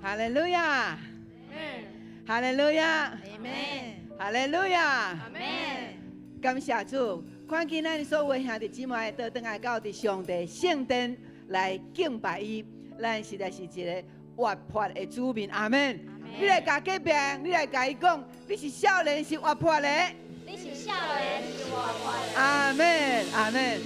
哈利路亚，哈利路亚，哈利路亚，感谢主，看见咱所有兄弟姊妹都倒来到伫上帝圣殿来敬拜伊，咱实在是一个活泼的主民，阿门。你来甲隔壁，你来甲伊讲，你是少年是活泼的，你是少年是活泼的。阿门，阿门。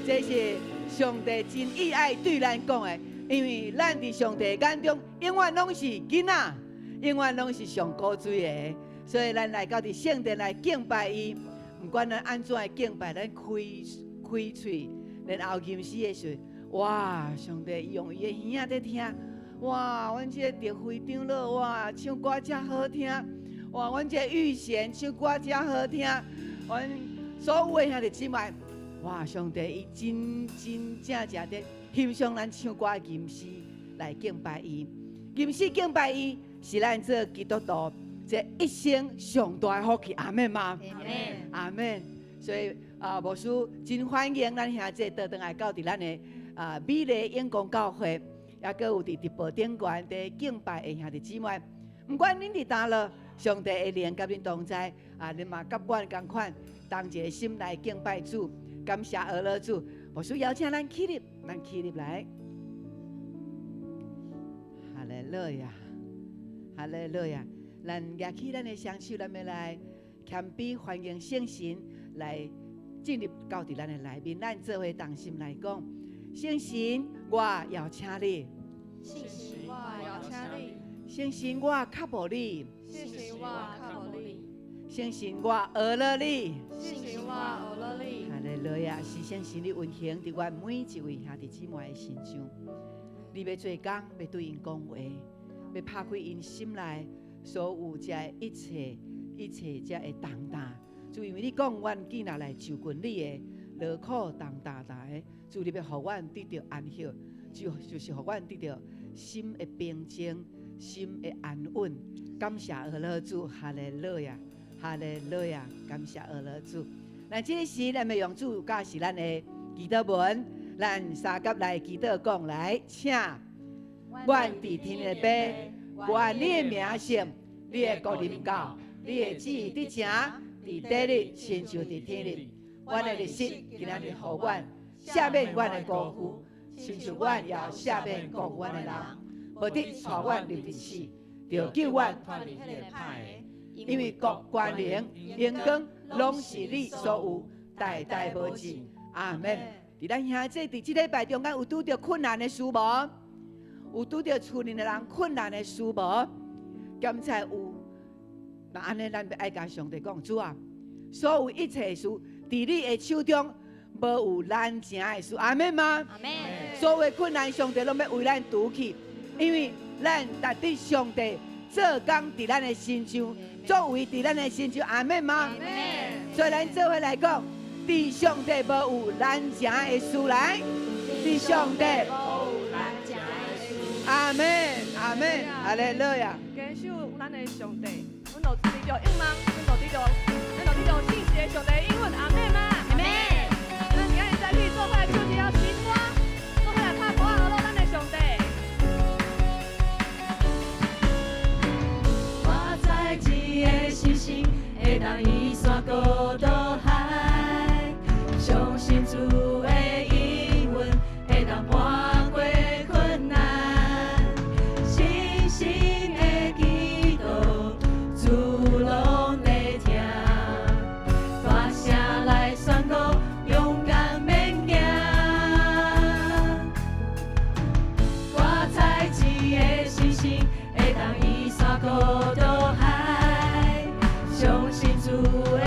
这是上帝真意爱对咱讲的。因为咱伫上帝眼中，永远拢是囡仔，永远拢是上高水的，所以咱来到伫圣殿来敬拜伊。不管咱安怎的敬拜，咱开嘴，然后吟诗的时候，哇！上帝用伊的耳仔在听，哇！阮这个蝶会长老，哇，唱歌真好听，哇！阮这个玉贤唱歌真好听，阮所有的兄弟姊妹，哇！上帝伊真正的。欣赏咱唱歌的吟诗来敬拜伊，吟诗敬拜伊是咱做基督徒这一生上大的福气，阿门吗？阿门。所以牧师真欢迎咱兄弟倒转来到伫咱的美丽永光教会，也搁有伫直播顶悬伫敬拜的兄弟姊妹。不管恁伫倒落，上帝的灵甲恁同在，恁嘛甲阮同款，同一个心来敬拜主，感谢俄罗主。牧师邀请咱起立，咱起立来。哈利路亚，哈利路亚！咱举起咱的双手，咱要来谦卑欢迎圣神来进入到伫咱的内面。咱做伙同心来讲，圣神，我邀请你；圣神，我邀请你；圣神，我靠无你；圣神，我靠无你；圣神，我学了你；圣神，我学了你。哈利路亚！是圣神的运行伫阮每一位兄弟姊妹的身上。你要做工，要对因讲话，要拍开因心内所有这一切这会重担。就因为你讲，阮囝仔来就近你的劳苦重担来，就你要互阮得到安息，就是互阮得到心的平静、心的安稳。感谢俄罗主，哈利路亚，哈利路亚，感谢俄罗主。咱这时，咱要用主教是咱的祈祷文，咱三甲来祈祷讲来，请。阮伫天的爸，愿你的名圣，你的国临到，你的旨意伫成，伫地里亲像伫天里。阮的日食今仔日互阮，赦免阮的辜负，亲像阮也赦免辜负阮的人，无得带阮入地死，就救阮脱离迄个歹的。因为国、权、能、荣光，拢是你所有，代代无尽。阿门。伫咱兄弟伫即礼拜中间有拄着困难的事无？有拄着厝里的人困难的事无？兼才有，那安尼咱要爱甲上帝讲主啊，所有一切事，伫你的手中，无有难成的事。阿门吗？阿门。所有的困难，上帝拢要为咱拄起，因为咱值得上帝做工伫咱的身上。作为伫咱的身上，阿门吗？所以咱做伙来讲，伫上帝无有难成的事来，伫上帝无有难成的事。阿门，阿门，哈利路亚。感谢咱的上帝，阮就得着应望，阮就得着信息的上帝应允，阿门吗？阿门。咱今日再去做伙唱一首新歌，做伙来拍鼓啊，乐咱的上帝。信心会当移山高到海，相信主的应允会当搬过困难，信心的祈祷主拢在听，大声来宣告，勇敢免惊，我采集的信心会当移山高到海。相信主的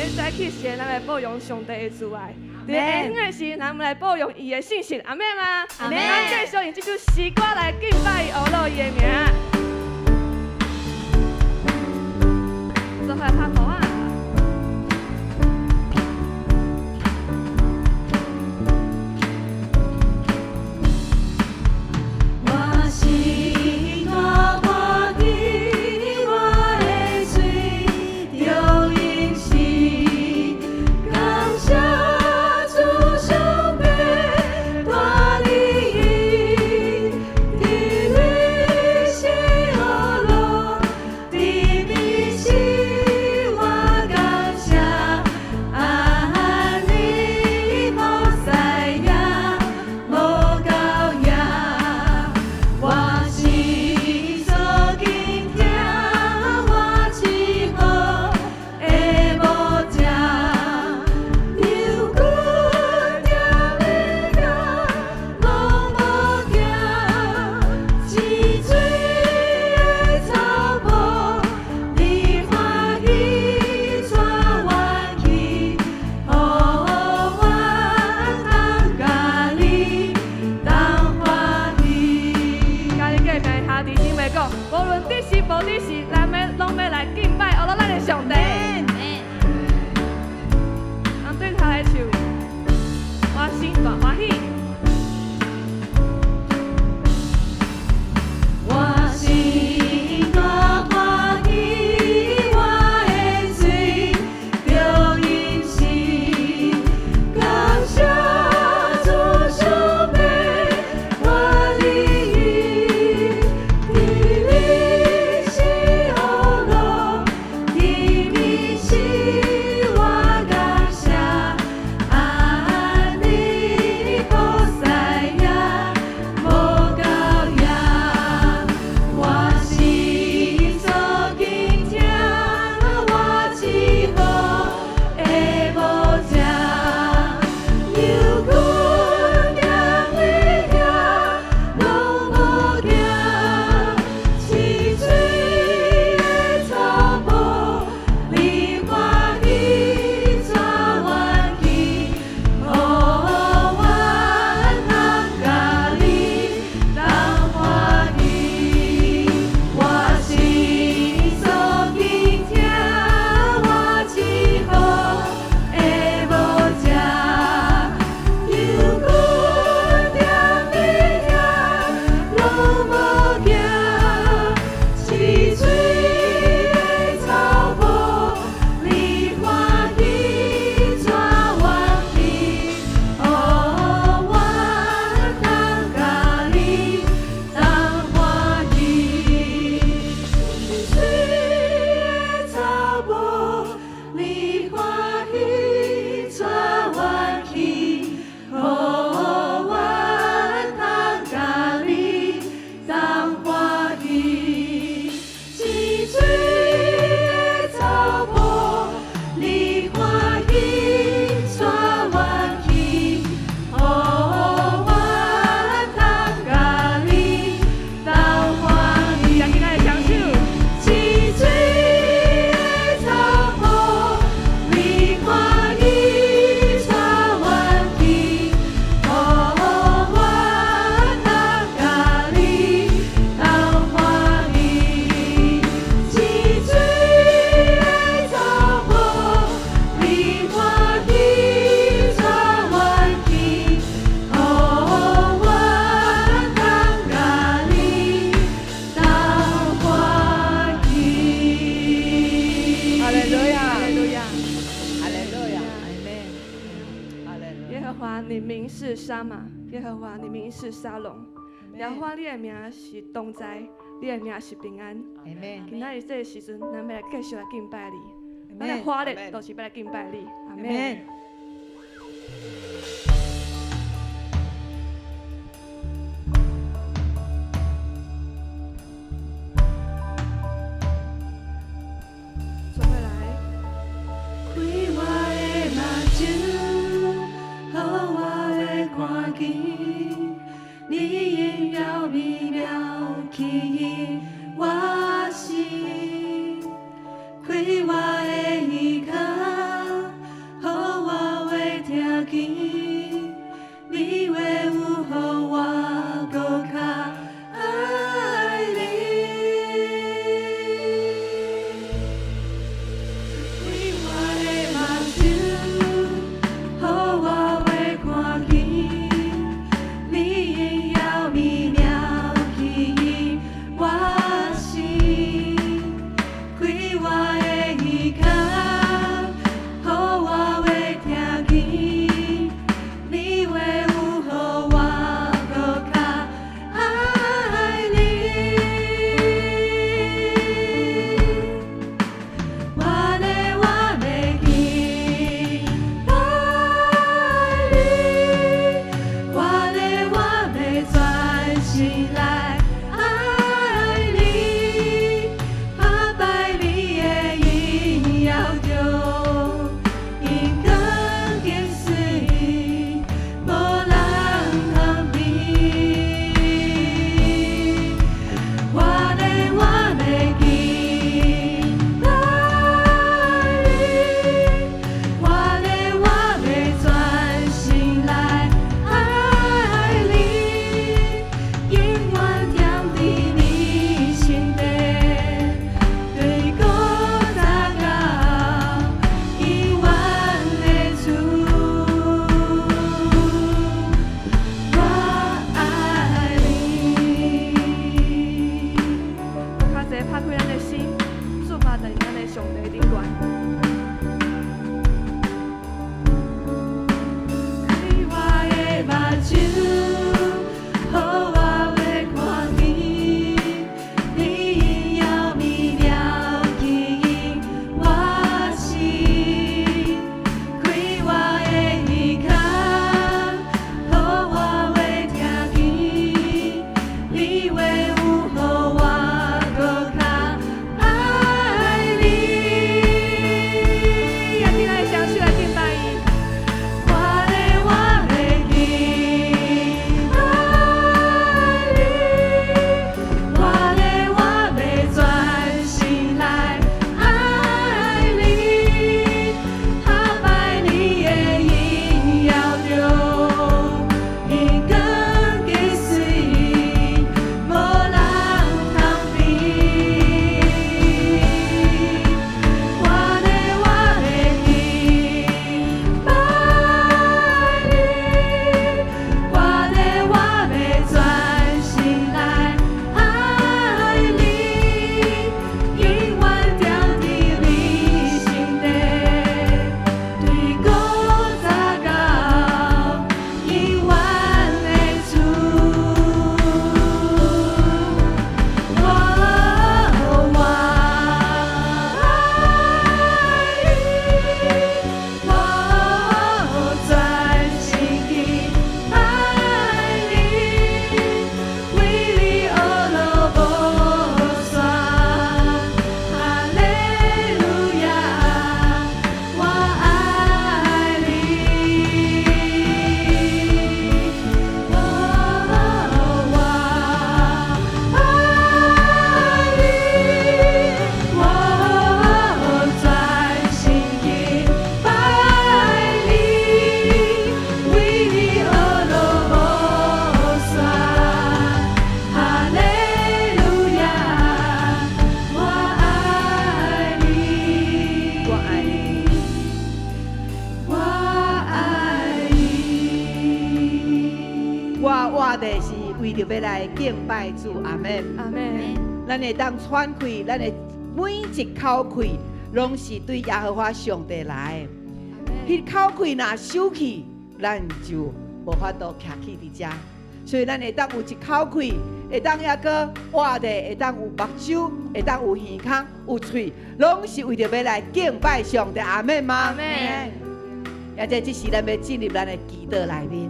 伫早起时，咱来保养上帝的慈爱；伫下昏的时，咱们来保养伊的信心。阿妹吗？阿们咱继续用这首诗歌来敬拜欧罗伊的名。做伙拍鼓啊！我心大欢喜，我的嘴着应是感谢主上帝大利益，地里是欧罗，地里是我感谢，安尼好赛呀，无够呀。我是所敬听，我是好的无正，有骨条的呀，拢无惊，是水的草坡，你欢喜带我去，予我通甲你同欢喜。家己过名下弟兄妹讲，无论伫时无伫时，咱拢要来敬拜欧罗咱的上帝。咱对头来唱，我心大欢喜。我心大欢喜，我的嘴着应是感谢主上帝大利益，地里是欧罗，地里是我感谢，安尼好赛呀，无够呀。我是所敬听，我是好的无正，有骨条的呀，拢无惊，是水的草坡，你欢喜带我去，予我通甲你同欢喜。我是所敬听，我是好的无正，有骨条的呀，拢无惊，是水的草坡，你欢喜带我去，予我通甲你同欢喜。是水的草坡，你欢喜带我去，予我通甲你同欢喜。是水的草坡，你欢喜带我去，予我通甲你同欢喜。家己来享受。是水的草坡，你欢喜带我去，予我通甲你同欢喜。是水的草坡，你欢喜带我去，予我通甲你同欢喜。哈利路亚，哈利路亚。哈利路亚，阿门，哈利路亚。耶和华，你名是沙马；耶和华，你名是沙龙。耶和华，你的名是同在，你的名是平安。阿门，今仔日这个时阵，咱要来继续来敬拜你。咱阿的花门列都是要来敬拜你。阿门。阿门。做伙来。开我的目睭，予我会看见你因妙美妙起引我心。开我的耳的是为着要来敬拜主，阿门。阿妹，咱会当喘气，咱的每一口气，拢是对耶和华上帝来的。迄口气若收去，咱就无法度徛起伫遮。所以咱会当有一口气，会当抑个活的，会当有目睭，会当有耳孔，有喙，拢是为着要来敬拜上帝，阿门吗？阿妹，也即是咱要进入咱的祈祷内面。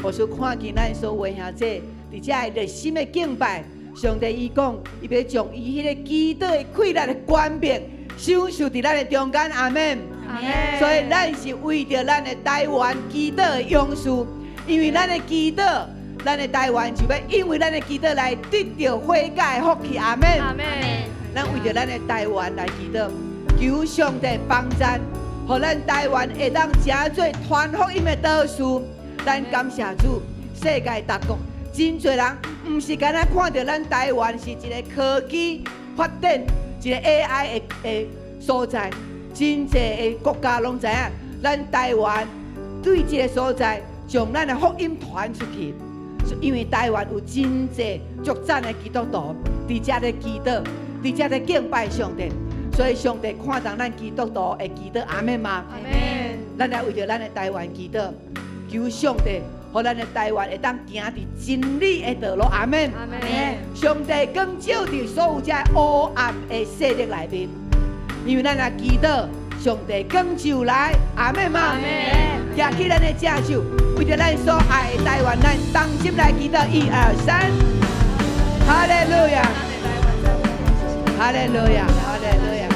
我所看见咱所有兄弟，伫遮的热心的敬拜，上帝伊讲，伊要将伊迄个祈祷的气力的权柄享受伫咱的中间，阿门。阿妹，所以咱是为着咱的台湾祈祷的勇士，因为咱的祈祷，咱的台湾就要因为咱的祈祷来得到悔改的福气，阿门。阿妹，咱为着咱的台湾来祈祷，求上帝帮咱，互咱台湾会当真做传福音的导师。咱感谢主，世界各国真侪人，毋是干那看到咱台湾是一个科技发展、一个 AI 的所在，真侪的国家拢知影，咱台湾对这个所在，将咱的福音传出去。因为台湾有真侪足赞的基督徒，伫遮咧祈祷，伫遮咧敬拜上帝，所以上帝看重咱基督徒的祈祷，阿门吗？阿妹，咱来为着咱的台湾祈祷，求上帝，互咱的台湾会当行伫真理的道路，阿门。阿妹，上帝光照伫所有遮黑暗的势力内面，因为咱来祈祷，上帝光照来，阿门吗？阿妹，举起咱的正手，为着咱所爱的台湾，咱同心来祈祷，1、2、3，哈利路亚，哈利路亚，哈利路亚，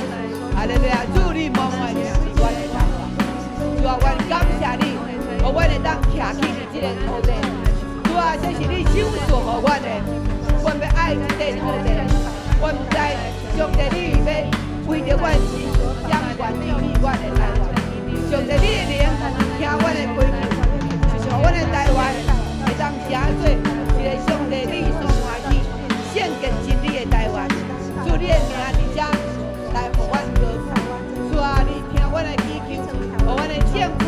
哈利路亚，主你望我们是阮的台湾，主啊，阮感谢你，互阮会当徛起伫这个土地，主啊，这是你手赐互阮的，阮要爱这块土地，阮不知上帝你要为着阮是掌管治理阮的台湾，上帝你的灵听阮的规矩，就是互阮的台湾会当成做一个上帝你所欢喜、献给真理的台湾。主你的名伫遮来互阮歌舞，主啊，你听阮的祈求，互阮的政府、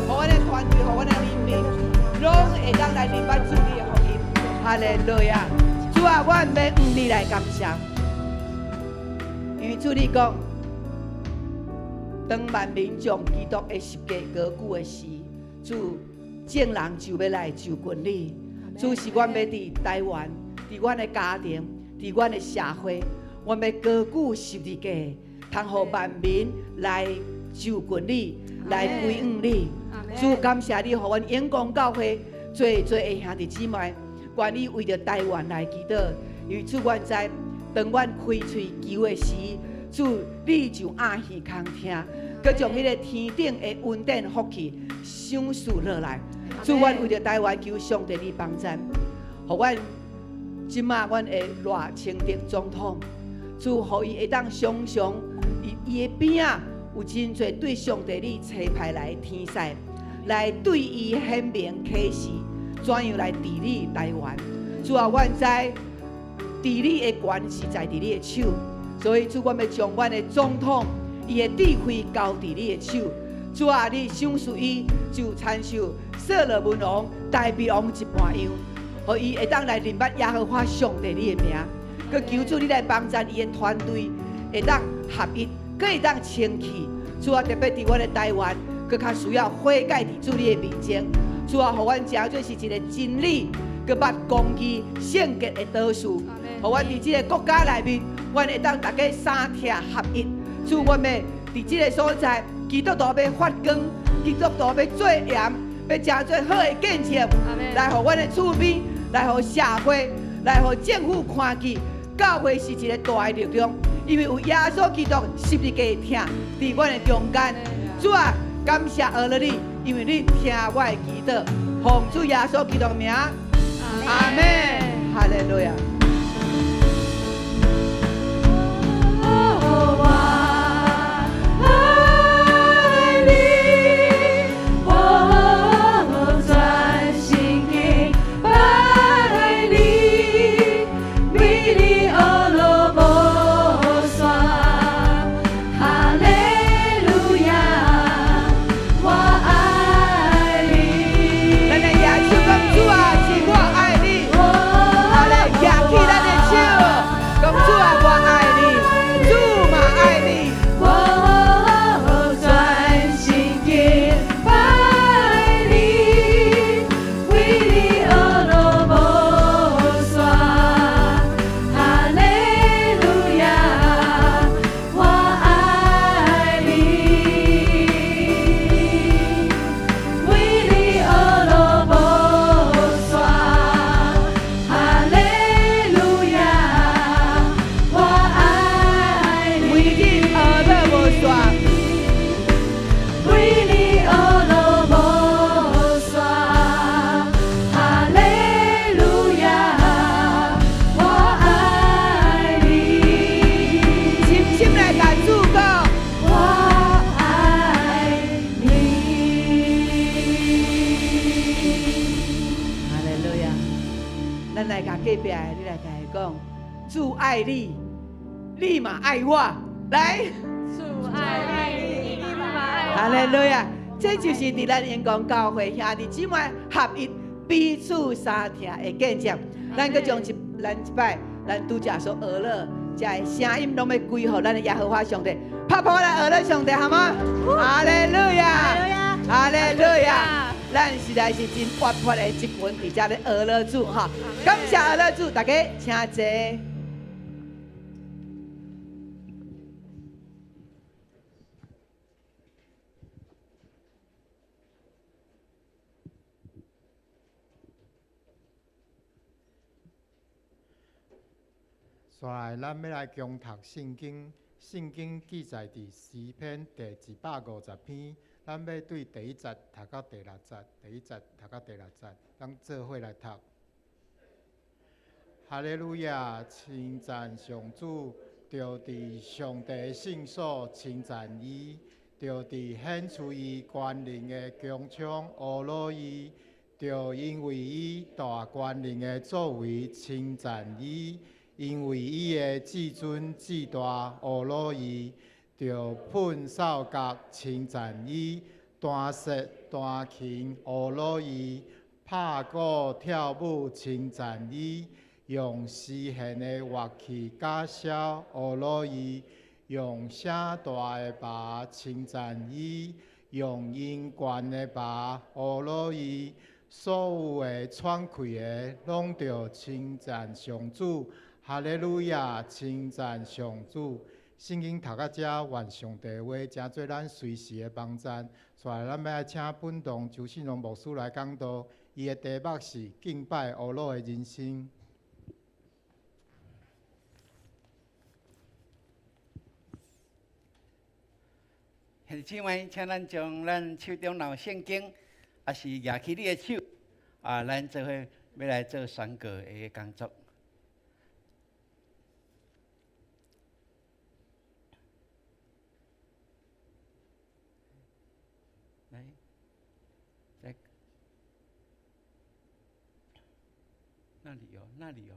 互阮的团队、互阮的人民，拢会当来明白主你的福音。哈利路亚！主啊，阮要用你来感谢，因为主你讲，当万民将基督的十架高举的时，主众人就要来就近你。主是阮要伫台湾，伫阮的家庭，伫阮的社会。我们高举十字架，通互万民来就近你，来归向你。主感谢你，互阮阳光教会做的兄弟姊妹，愿意为着台湾来祈祷。因为主阮知，当阮开喙求的时，主你就暗耳空听，佮将迄个天顶的恩典福气赏赐落来。主阮为着台湾求上帝你帮咱，互阮即马阮的赖清德总统。主，互伊会当常常伊的边仔有真侪对上帝你差派来的天使，来对伊显明启示，怎样来治理台湾。主啊，阮知治理的权是在伫你的手，所以主，阮要将阮的总统伊的智慧交伫你的手。主啊，你赏赐伊就参受色罗门王、大卫王一般样，互伊会当来认捌耶和华上帝你的名。佮求主你来帮助伊的团队，会当合一，佮会当清气。主啊，特别伫阮的台湾，佮较需要悔改伫主你的面前。主啊，互阮真做是一个真理，佮捌公义、圣洁的导师。互阮伫这个国家内面，阮会当大家三贴合一。主，阮要伫这个所在，基督徒要发光，基督徒要做盐，要真做好的见证，来互阮的厝边，来互社会，来互政府看见。教会是一个大的力量，因为有耶稣基督十字架听伫阮的中间。主啊，感谢阿勒你，因为你听我的祈祷，奉主耶稣基督的名，阿门，哈利路亚。主啊，是我爱你。隔壁的你来甲伊讲，主爱你，你嘛爱我，来。主爱你，你嘛爱哈利路亚！这就是伫咱阳光教会兄弟姊妹合一、彼此相听的见证。咱搁将咱一摆，咱拄则所学了，这声音拢要归乎咱的耶和华上帝。拍拍来学了上帝，好吗？哈利路亚！哈利路亚！咱实在是真活泼的一群伫遮咧学了主哈，感谢学了主，大家请坐。接来，咱要来共读圣经。圣经记载伫诗篇第150篇，咱要对第1节读到第6节，第1节读到第6节，咱做伙来读。哈利路亚，称赞上主，着伫上帝圣所称赞伊，着伫显出伊权能的强枪阿罗伊，着因为伊大权能的作为称赞伊。因为伊的至尊至大阿罗伊，着喷扫角称赞伊，弹舌弹琴阿罗伊，拍鼓跳舞称赞伊，用丝弦的乐器假箫阿罗伊，用声大的拔称赞伊，用音悬的拔阿罗伊，所有的喘气的拢着称赞上主。哈利路亚，称赞上主。圣经读到这，愿上帝话真做咱随时的帮赞。所以咱要来请本堂周信荣牧师来讲道，伊的题目是敬拜阿罗的人生。兄弟姊妹，请咱将咱手中拿圣经，也是举起你的手，咱做伙要来做宣告的工作。那里有。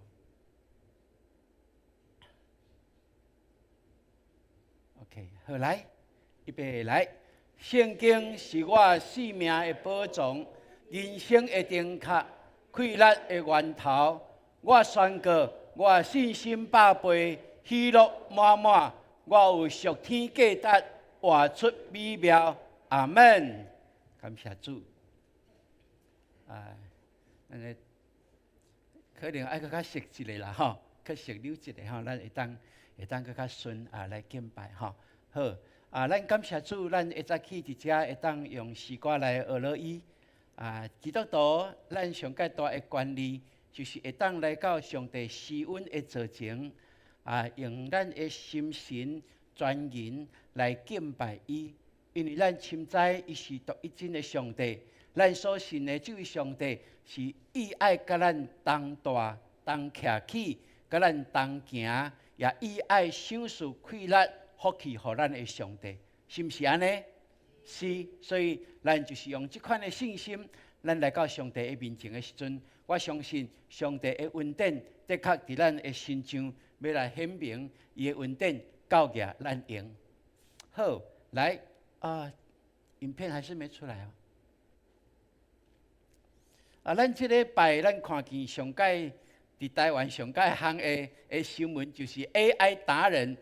OK， 好来，预备来。圣经是我生命的宝藏，人生的灯塔，快乐的源头。我宣告，我信心百倍，喜乐满满。我有属天价值，活出美妙。阿门。感谢主。咱个。可能爱搁较熟一个啦吼，较熟溜一个吼，咱会当搁较顺来敬拜吼。好咱感谢主，咱会早起伫遮会当用诗歌来学乐伊。基督徒咱上界大的权利，就是会当来到上帝施恩的座前，用咱的心神专言来敬拜伊，因为咱深知伊是独一真的上帝。咱所信的这位上帝是意爱甲咱同大、同徛起，甲咱同行，也意爱享受快乐、福气，予咱的上帝，是毋是安尼？是，所以咱就是用这款的信心，咱来到上帝的面前的时阵，我相信上帝的恩典的确伫咱的心上，要来显明伊的恩典教育咱用。好，来影片还是没出来咱这礼拜咱看见上届伫台湾上届行的新闻，就是 AI 达人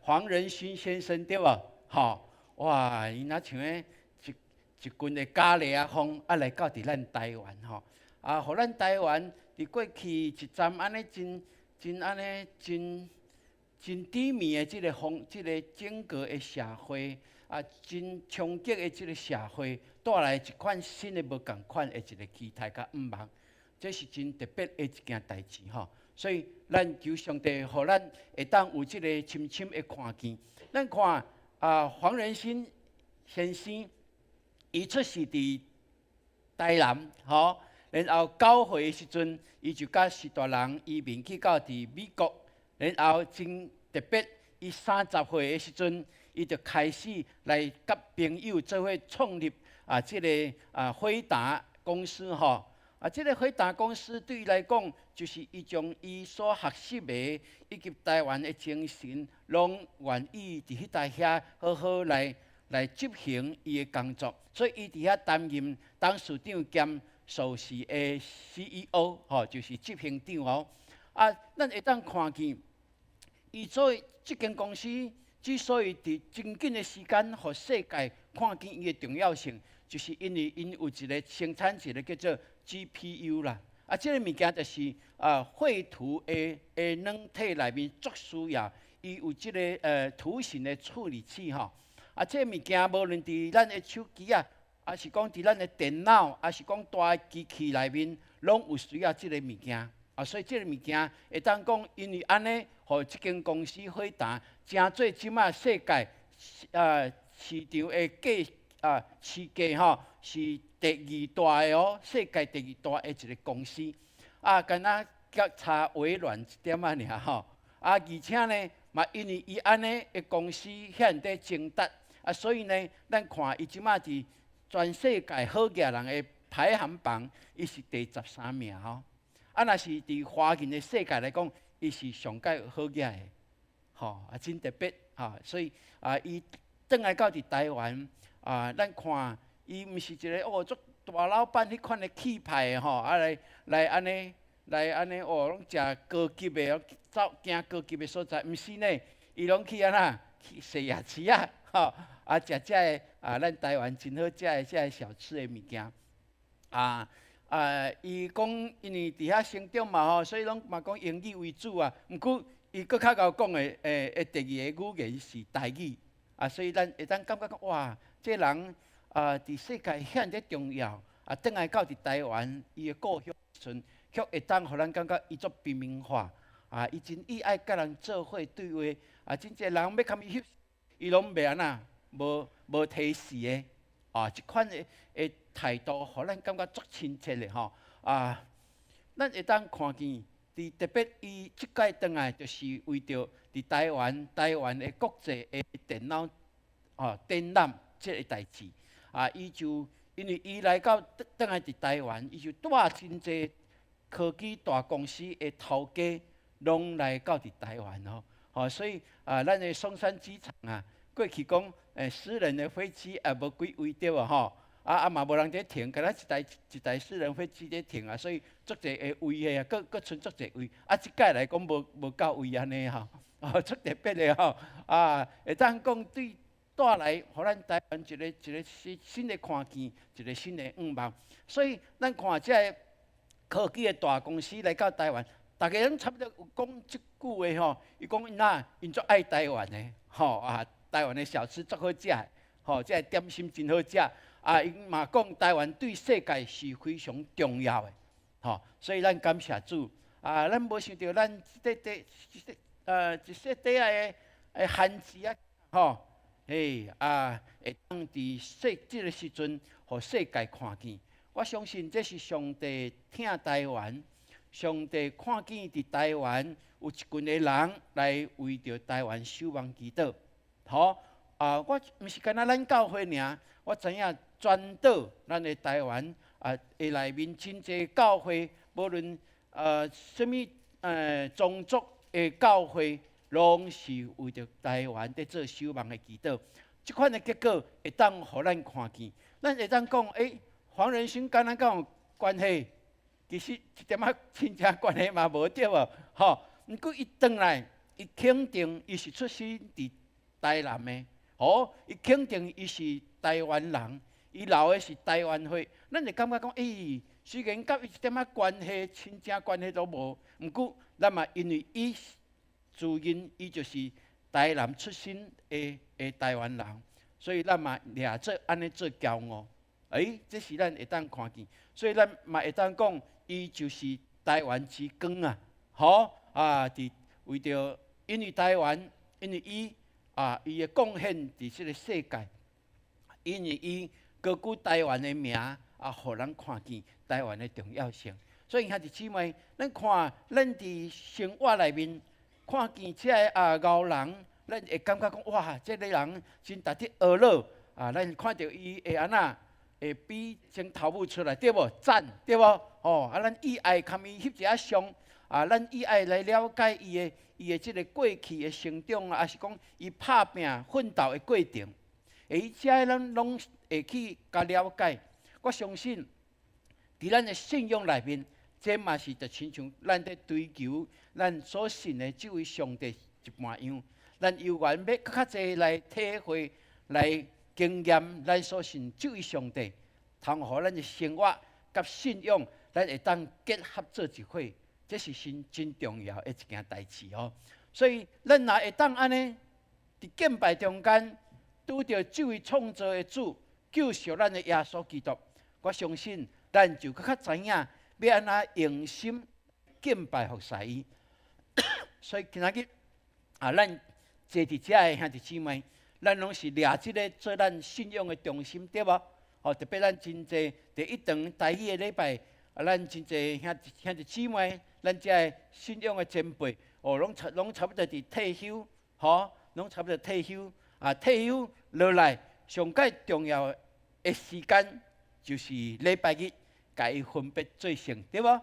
黄仁勋先生对吧？哇，伊若像一群的咖喱风来到伫咱台湾互咱台湾伫过去一站安尼真低迷的这个整个的社会真冲击的这个社会。带来一款新的无共款的一个期待甲愿望，这是真特别的一件代志所以咱求上帝，互咱会当有这个深深的看见。咱看黄仁勋先生，伊出世伫台南然后9岁的时阵，伊就甲许大人移民去到伫美国，然后真特别，伊30岁的时阵，伊就开始来甲朋友做伙创立这个辉达公司这个回答公司对伊来讲，就是伊将伊所学习的以及台湾的精神，拢愿意伫迄搭遐好好来执行伊的工作。所以伊伫遐担任董事长兼首席的 CEO， 就是执行长哦。咱会当看见，伊做这间公司之所以伫真紧的时间，互世界看见伊的重要性，就是因为因有一个生产一个叫做 GPU 啦。这个物件就是绘图的软体内面足需要，伊有这个图形的处理器吼。这个物件无论伫咱的手机还是讲伫咱的电脑，还是讲大的机器内面，拢有需要这个物件。所以这个物件会当讲，因为安尼，互这间公司回答，真做即马世界市场的市价吼是第2大的哦，世界第2大的一个公司。敢若较差微软一点尔吼。而且呢，嘛因为伊安尼的公司遐在争夺，所以呢，咱看伊即马伫全世界好业人的排行榜，伊是第13名吼。若是伫华人的世界来讲，伊是上界好业的，真特别所以伊转来到伫台湾咱看伊毋是一个足大老板迄款的气派的来安尼拢食高级的，走行高级的所在，毋是呢，伊拢去去西亚市食这个咱台湾真好食的这个小吃的物件伊讲因为伫遐成长嘛所以拢嘛讲英语为主毋过伊搁较贤讲的第2个语言是台语所以咱会当感觉讲哇，这人伫世界遐尔重要转来到伫台湾伊的故乡时，却会当互咱感觉伊足平民化伊真意爱甲人做伙对话真侪人要甲伊翕，伊拢袂安那无提示的即款的态度，互咱感觉足亲切的咱会当看见，特别伊即届转来，就是为着伫台湾的国际的电脑展览这个代志伊就因为伊来到转来伫台湾，伊就带真侪科技大公司的头家拢来到伫台湾所以咱的松山机场过去讲私人的飞机无几位对嘛无人伫停，敢若一台私人飞机伫停所以足侪个位的佫剩足侪位即届来讲无够位安尼足特别的会当讲对带来互咱台湾一个新的看见，一个新的愿望。所以咱看这个科技的大公司来到台湾，大家拢差不多有讲即句话伊讲因足爱台湾的台湾的小吃足好食的这个点心真好食因嘛讲台湾对世界是非常重要的所以咱感谢主咱无想到咱一些底下的限制会当伫这个时阵，互世界看见。我相信这是上帝听台湾，上帝看见伫台湾有一群的人来为着台湾守望祈祷。我毋是干那咱教会尔，我知影全岛咱的台湾的内面真侪教会，无论什么宗族的教会。拢是为着台湾在做守望的祈祷，即款的结果会当互咱看见。咱会当讲，黄仁勋敢若敢有关系？其实一点亲情关系嘛无对毋过伊转来，伊肯定伊是出生伫台南的，伊肯定伊是台湾人，伊留的是台湾血。咱会感觉讲，虽然甲伊一点关系、亲情关系都无，毋过咱嘛因为伊。自因伊就是台南出身的台湾人，所以咱嘛掠做安尼做骄傲。这是咱会当看见，所以咱嘛会当讲，伊就是台湾之光伫为着因为台湾，因为伊的贡献伫这个世界，因为伊高举台湾的名互人看见台湾的重要性。所以兄弟姊妹，咱看咱伫生活内面。看见这个牛人，咱会感觉讲哇，这个人真值得学乐咱看到伊会安会比从头尾出来，对无？赞，对无？哦，咱以爱堪伊翕一下相，咱以爱来了解伊的即个过去的成长啊，还是讲伊拍拼奋斗的过程，伊遮咱拢会去甲了解。我相信，伫咱的信仰内面，这嘛是就亲像咱在追求咱所信的这位上帝一般样。咱有缘要更较侪来体会、来经验咱所信这位上帝，通互咱的生活甲信仰，咱会当结合做一伙，这是真重要的一件代志哦。所以，咱若会当安尼，伫敬拜中间拄着这位创造的主、救赎咱的耶稣基督，我相信咱就更较知影要安怎用心敬拜服侍伊。所以今仔日咱坐伫遮的兄弟姊妹，咱拢是掠即个做咱信仰的中心，对无？特别咱真济第一堂台语的礼拜，咱真济兄弟姊妹，咱遮的信仰的前辈，拢差不多伫退休，拢差不多退休。退休落来，上介重要的时间就是礼拜日，甲伊分别做成，对无？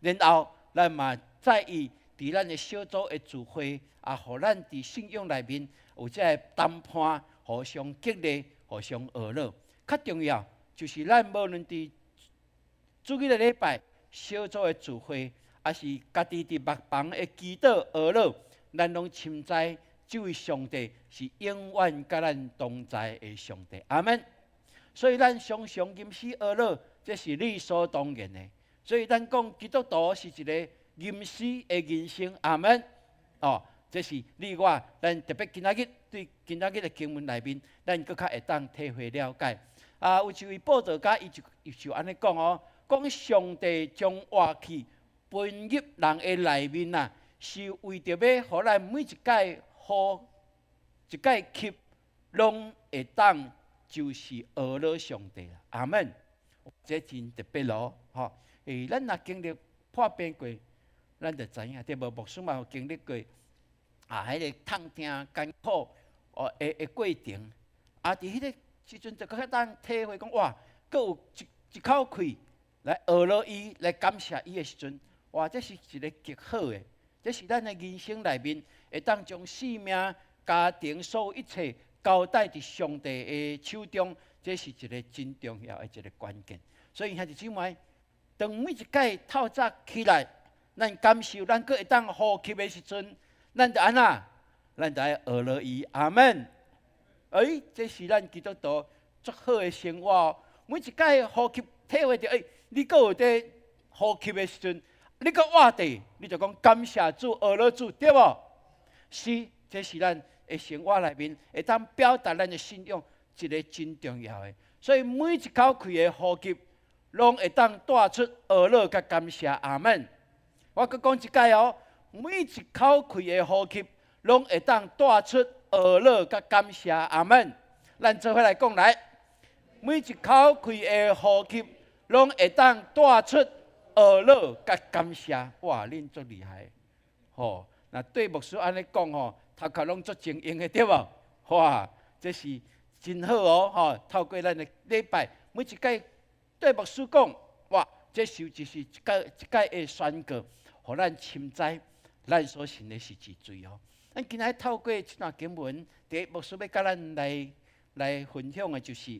然后咱嘛在意伫咱的小组的聚会。互咱伫信仰内面有这个谈判，互相激励，互相学乐。较重要就是咱无论伫主日的礼拜、小组的聚会，还是家己伫幕房的祈祷学乐，咱拢深知这位上帝是永远甲咱同在的上帝。阿门。所以咱常常吟诗学乐，这是理所当然的。所以咱讲基督徒是一个吟诗的人生。阿门。这是你我，咱特别今仔日对今仔日的经文内面，咱更较会当体会了解。有一位报道家，伊就安尼讲讲上帝将活气分入人的内面啊，是为着要互咱每一届吸，拢会当就是学了上帝啦。阿门。这真特别咯，咱若经历破病过，咱就知影，对无？牧师嘛有经历过。迄个痛痛艰苦的过程，伫迄个时阵就较当体会讲，哇，阁有一口气来学了伊，来感谢伊的时阵，哇，这是一个极好的，这是咱的人生内面会当将性命、家庭所有一切交代伫上帝的手中，这是一个真重要的一个关键。所以兄弟姊妹，当每一届透早起来，咱感受咱阁会当呼吸的时阵。咱就安那，咱就爱学了伊，阿门。这是咱基督徒足好的生活哦。每一届呼吸体会到，你阁有在呼吸的时阵，你阁活地，你就讲感谢主，学了主，对无？是，这是咱的生活内面会当表达咱的信仰一个真重要的。所以每一口气的呼吸，拢会当带出学了甲感谢，阿门。我阁讲一届哦。每一口气的呼吸，拢会当带出学乐甲感谢，阿门。咱做伙来讲来，每一口气的呼吸，拢会当带出学乐甲感谢。哇，恁足厉害！那对牧师安尼讲头壳拢足精英的，对无？哇，这是真好哦！透过咱的礼拜，每一届对牧师讲，哇，这就是一届的宣告，互咱深知。咱所信的是之罪哦。咱今仔透过这段经文，第一牧师要甲咱来分享的就是，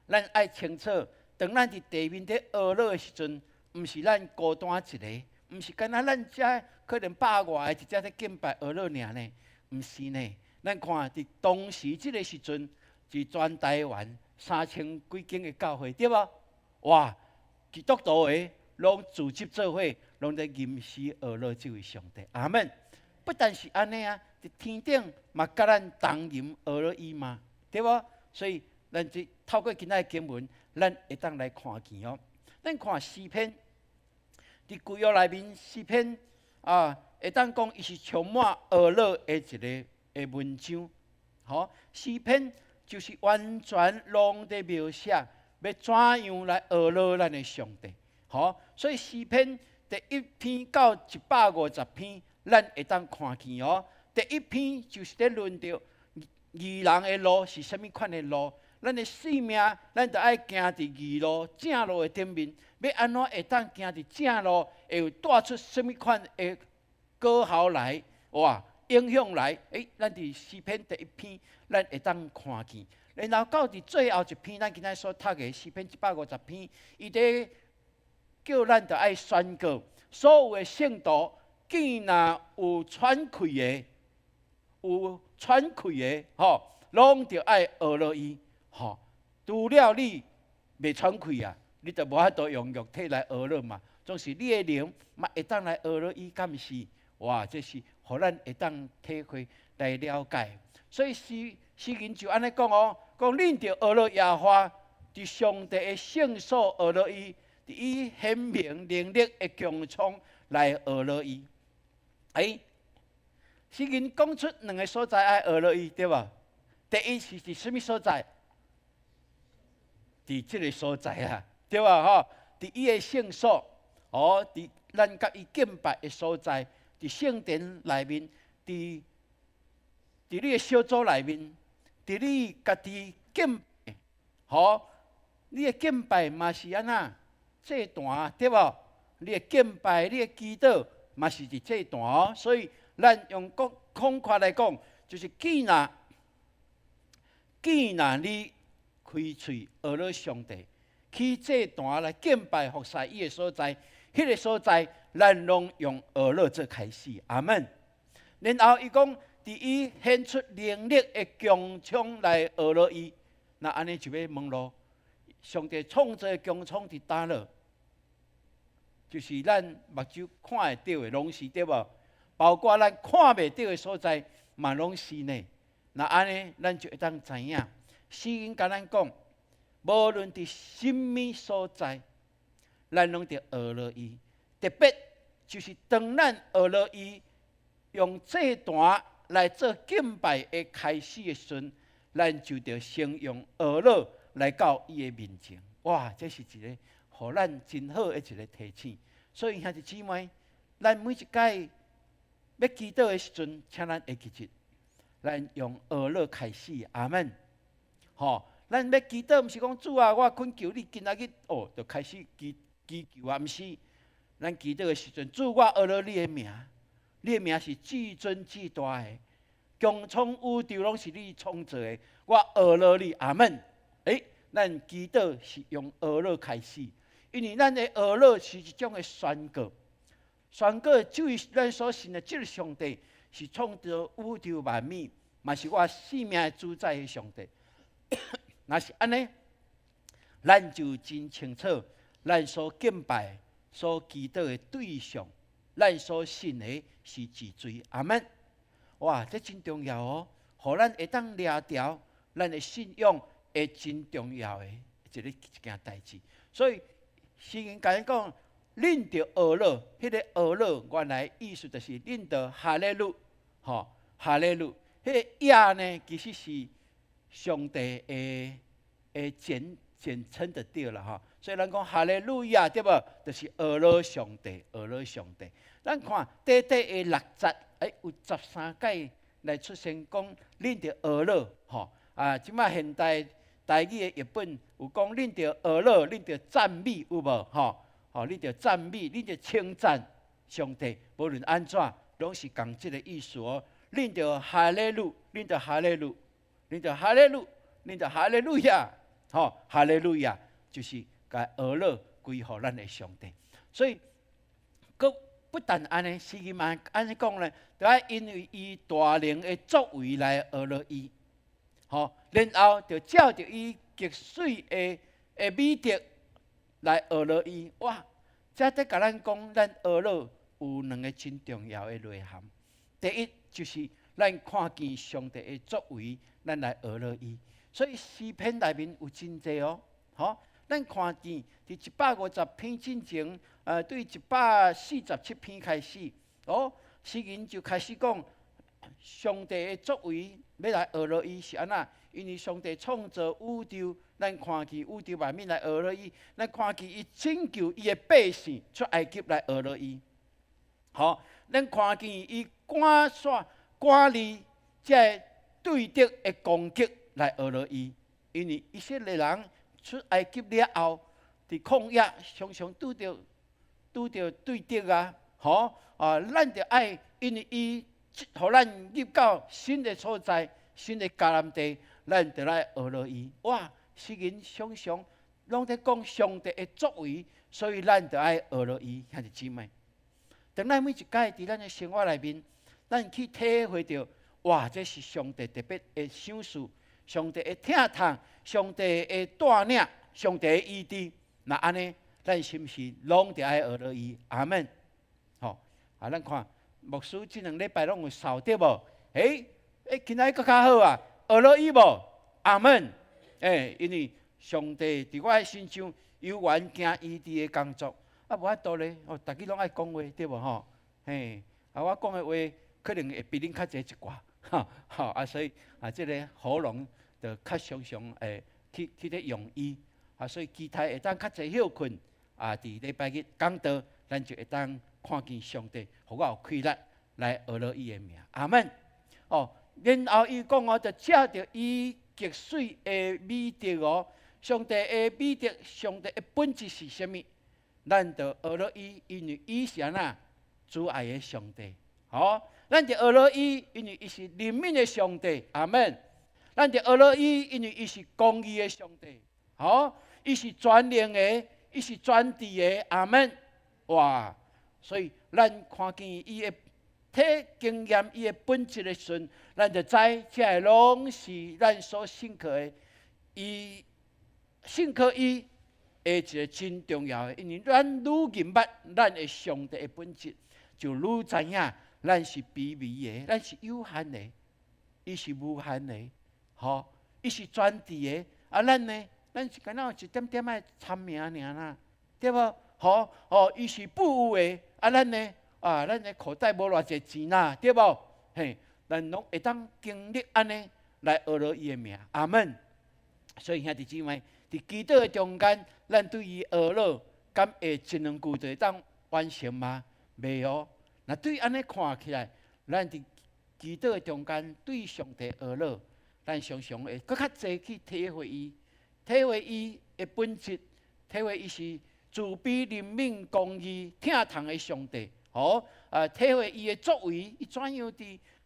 咱爱清楚，当咱伫地面伫学乐的时阵，毋是咱孤单一个，毋是干那咱遮可能百外个一只伫敬拜学乐尔呢，毋是呢。咱看伫当时即个时阵，是全台湾3000几间的教会，对无？哇，基督徒的拢组织做伙。拢在吟诗学乐这位上帝，阿门。不但是安尼啊，伫天顶嘛甲咱同吟学乐伊嘛，对无？所以咱即透过今仔的经文，咱会当来看见哦。咱看诗篇，伫旧约内面诗篇会当讲伊是充满学乐的一个文章。诗篇就是完全拢在描写要怎样来学乐咱的上帝。所以诗篇。第1篇到150篇，咱会当看见第一篇就是在论到义人的路是甚物款的路，咱的性命，咱就爱行伫义路、正路的顶面。要安怎会当行伫正路，会有带出什么款的果效来？哇，影响来？咱伫诗篇第1篇，咱会当看见。然后到伫最后一篇，咱今仔所读的诗篇150篇，伊伫叫咱着爱宣告，所有的圣徒，既若有喘气的，拢着爱学了伊，除了你袂喘气啊，你就无法度用肉体来学了嘛。总是你的灵嘛会当来学了伊，敢毋是？哇，这是互咱会当体会来了解。所以诗人就安尼讲哦，讲恁着学了耶和华，伫上帝的圣所学了伊，伫伊显明能力的强创来学了伊。诗人讲出2个所在爱学了伊，对吧？第一是伫什么所在？伫即个所在啊，对吧？伫伊的圣所，伫咱甲伊敬拜的所在，伫圣殿内面，伫你的小组内面，伫你家己敬拜，你的敬拜嘛是安那祭坛，对无？你的敬拜，你的祈祷嘛是伫祭坛哦。所以咱用konkr快来讲，就是既然你开喙学了上帝，去祭坛来敬拜服侍伊的所在，迄个所在，咱拢用学了做开始。阿门。然后伊讲，伫伊显出能力的强创来学了伊，那安尼就要问咯，上帝创造的强创伫倒了？就是咱目睭看会到的，拢是对无？包括咱看袂到的所在，嘛拢是呢。那安尼，咱就会当知影。诗人甲咱讲，无论伫什么所在，咱拢得学了伊。特别就是当咱学了伊，用祭坛来做敬拜的开始的时阵，咱就得先用学了来到伊的面前。哇，这是一个互咱真好的一个提醒。所以兄弟姊妹，咱每一届要祈祷的时阵，请咱会记住，咱用学了开始。阿门。咱要祈祷，毋是讲主啊，我恳求你今仔日就开始祈求啊，毋是。咱祈祷的时阵，主，我学了你的名，你的名是至尊至大的，强创宇宙拢是你创造的，我学了你。阿门。咱祈祷是用学了开始，因为咱的学了是一种的宣告。宣告就是咱所信的这个上帝是创造宇宙万物，嘛是我生命的主宰的上帝。若是安尼，咱就真清楚，咱所敬拜、所祈祷的对象，咱所信的是自罪。阿门。哇，这真重要哦，互咱会当抓条咱的信仰会真重要的一件代志。所以诗人甲咱讲，恁着学了，迄个学了原来意思就是恁着哈利路，哈利路。迄个亚呢，其实是上帝的简称就对了所以咱讲哈利路亚对无？就是学了上帝，学了上帝。咱看短短的6节，有13届来出现讲恁着学了即摆现代台语的译本有讲恁着学了，恁着赞美有无？恁着赞美，恁着称赞上帝，无论安怎，拢是共即个意思哦。恁着哈利路，恁着哈利路，恁着哈利路，恁着哈利路亚，哈利路亚就是甲学了归乎咱的上帝。所以，佮不但安尼，诗人嘛安尼讲呢，就爱因为伊大能的作为来学了伊，然后就照着伊极水的美德来学了伊。哇！这在甲咱讲，咱学了有2个真重要的内涵。第一就是咱看见上帝的作为，咱来学了伊。所以诗篇内面有真济哦，咱看见伫150篇之前，对147篇开始，诗人就开始讲上帝的作为，要来学了伊是安那？因为上帝创造宇宙，咱看见宇宙万物来学了伊，咱看见伊拯救伊的百姓出埃及来学了伊。咱看见伊赶立这对敌的攻击来学了伊。因为以色列人出埃及了后，伫旷野常常拄着对敌啊，咱着爱，因为伊互咱入到新的所在、新的迦南地，咱着来学了伊。哇！世人常常拢在讲上帝的作为，所以咱着爱学了伊，兄弟姊妹。当咱每一届伫咱的生活内面，咱去体会到，哇！这是上帝特别的赏赐，上帝的疼痛，上帝的带领，上帝的医治。那安尼，咱是毋是拢着爱学了伊？阿门。咱看牧师这2礼拜拢有扫对无？今仔佫较好啊，学了伊无？阿门。因为上帝伫我的身上有完行医治的工作，无法度咧，大家拢爱讲话对无我讲的话可能会比恁较济一寡，所以这个喉咙就较常常去咧用伊，所以期待会当较济休困伫礼拜日讲道，咱就会当看见上帝，互我有开力来学了伊的名。阿门。然后伊讲就借着伊极水的美德上帝的美德，上帝的本质是啥物？咱就学了伊，因为伊是安那主爱的上帝。咱就学了伊，因为伊是怜悯的上帝。阿门。咱就学了伊，因为伊是公义的上帝。伊是全能的，伊是全知的。阿门。哇！所以咱看见伊的体经验，伊的本质的时阵，咱就知这拢是咱所信靠的。伊信靠伊的一个真重要的，因为咱愈明白咱的上帝的本质，就愈知影咱是卑微的，咱是有限的，伊是无限的，伊是全知的。咱呢，咱是敢若有一点点的参名尔啦，对无？伊是富有的，咱呢，咱的口袋无偌济钱啦，对无？咱拢会当经历安尼来学了伊的名。阿门。所以兄弟姊妹，伫基督的中间，咱对伊学了，敢会一2句就会当完成吗？袂那对安尼看起来，咱伫基督的中间对上帝学了，咱常常会搁较济去体会伊的本质，体会伊是慈悲、怜悯、公义、疼痛的上帝。体会伊的作为，伊怎样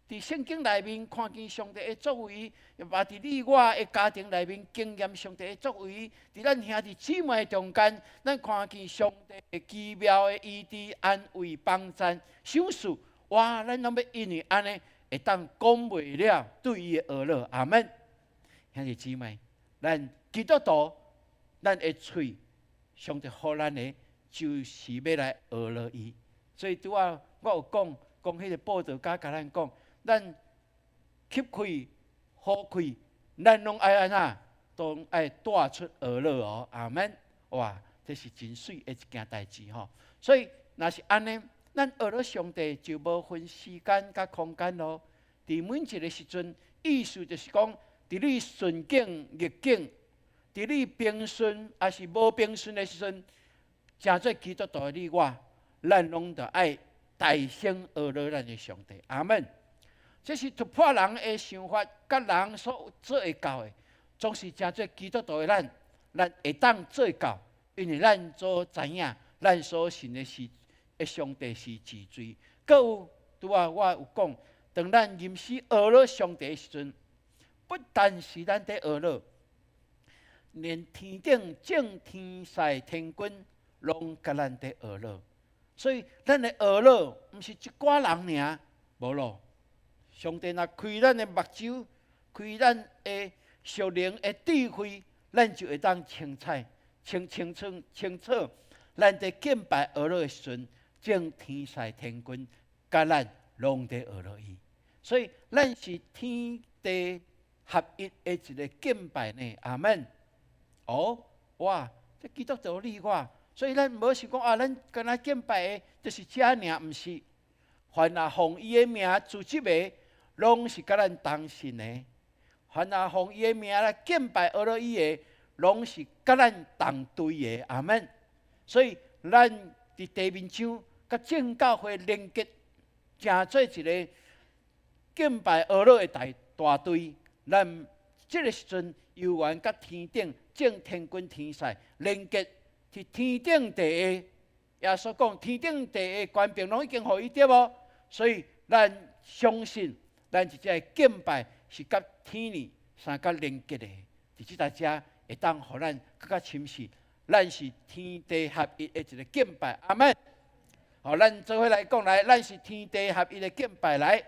伫圣经内面看见上帝的作为，也伫你我的家庭内面经验上帝的作为，伫咱兄弟姊妹中间，咱看见上帝的奇妙的医治、安慰、帮助、赏赐。哇！咱拢要因为安尼，会当讲袂了对伊的学了。阿门。兄弟姊妹，咱基督徒，咱的嘴，上帝予咱的，就是要来学了伊。所以拄仔我有讲迄个报道家甲咱讲，咱吸气、呼气，咱拢爱安那，都爱带出学了阿门。哇，这是真水的一件代志所以若是安尼，咱学了上帝就无分时间甲空间咯。伫每一个时阵，意思就是讲，伫你顺境逆境，伫你平顺还是无平顺的时阵，诚做基督徒的你我。咱拢着爱大声学了咱的上帝，阿门。这是突破人的想法，甲人所做会到的，总是诚做基督徒的咱会当做到，因为咱所知影，咱所信的是上帝是自罪。搁有拄仔我有讲，当咱吟诗学了上帝的时阵，不但是咱在学了，连天顶正天使天君拢甲咱在学了。所以，咱的学了，毋是一寡人尔，无咯。上帝若开咱的目睭，开咱的属灵的智慧，咱就会当清楚。咱在敬拜学了的时阵，正天使天君，甲咱拢在学了伊。所以，咱是天地合一的一个敬拜呢。阿门。哇，这基督徒你我。所以，咱无是讲咱干那敬拜的，就是遮尔，毋是。凡若奉伊的名组织的，拢是甲咱同信的；凡若奉伊的名来敬拜学了伊的，拢是甲咱同队的。阿门。所以，咱伫地面上甲正教会连结，成做一个敬拜学了的大队。咱这个时阵游园甲天顶正天君天使连接，是天顶地下。耶稣讲天顶地下权柄拢已经互伊对无？所以咱相信，咱即只敬拜是甲天理相甲连接的，伫即搭遮会当互咱更加深实，咱是天地合一的一个敬拜。阿门。好，咱做伙来讲来，咱是天地合一的敬拜来。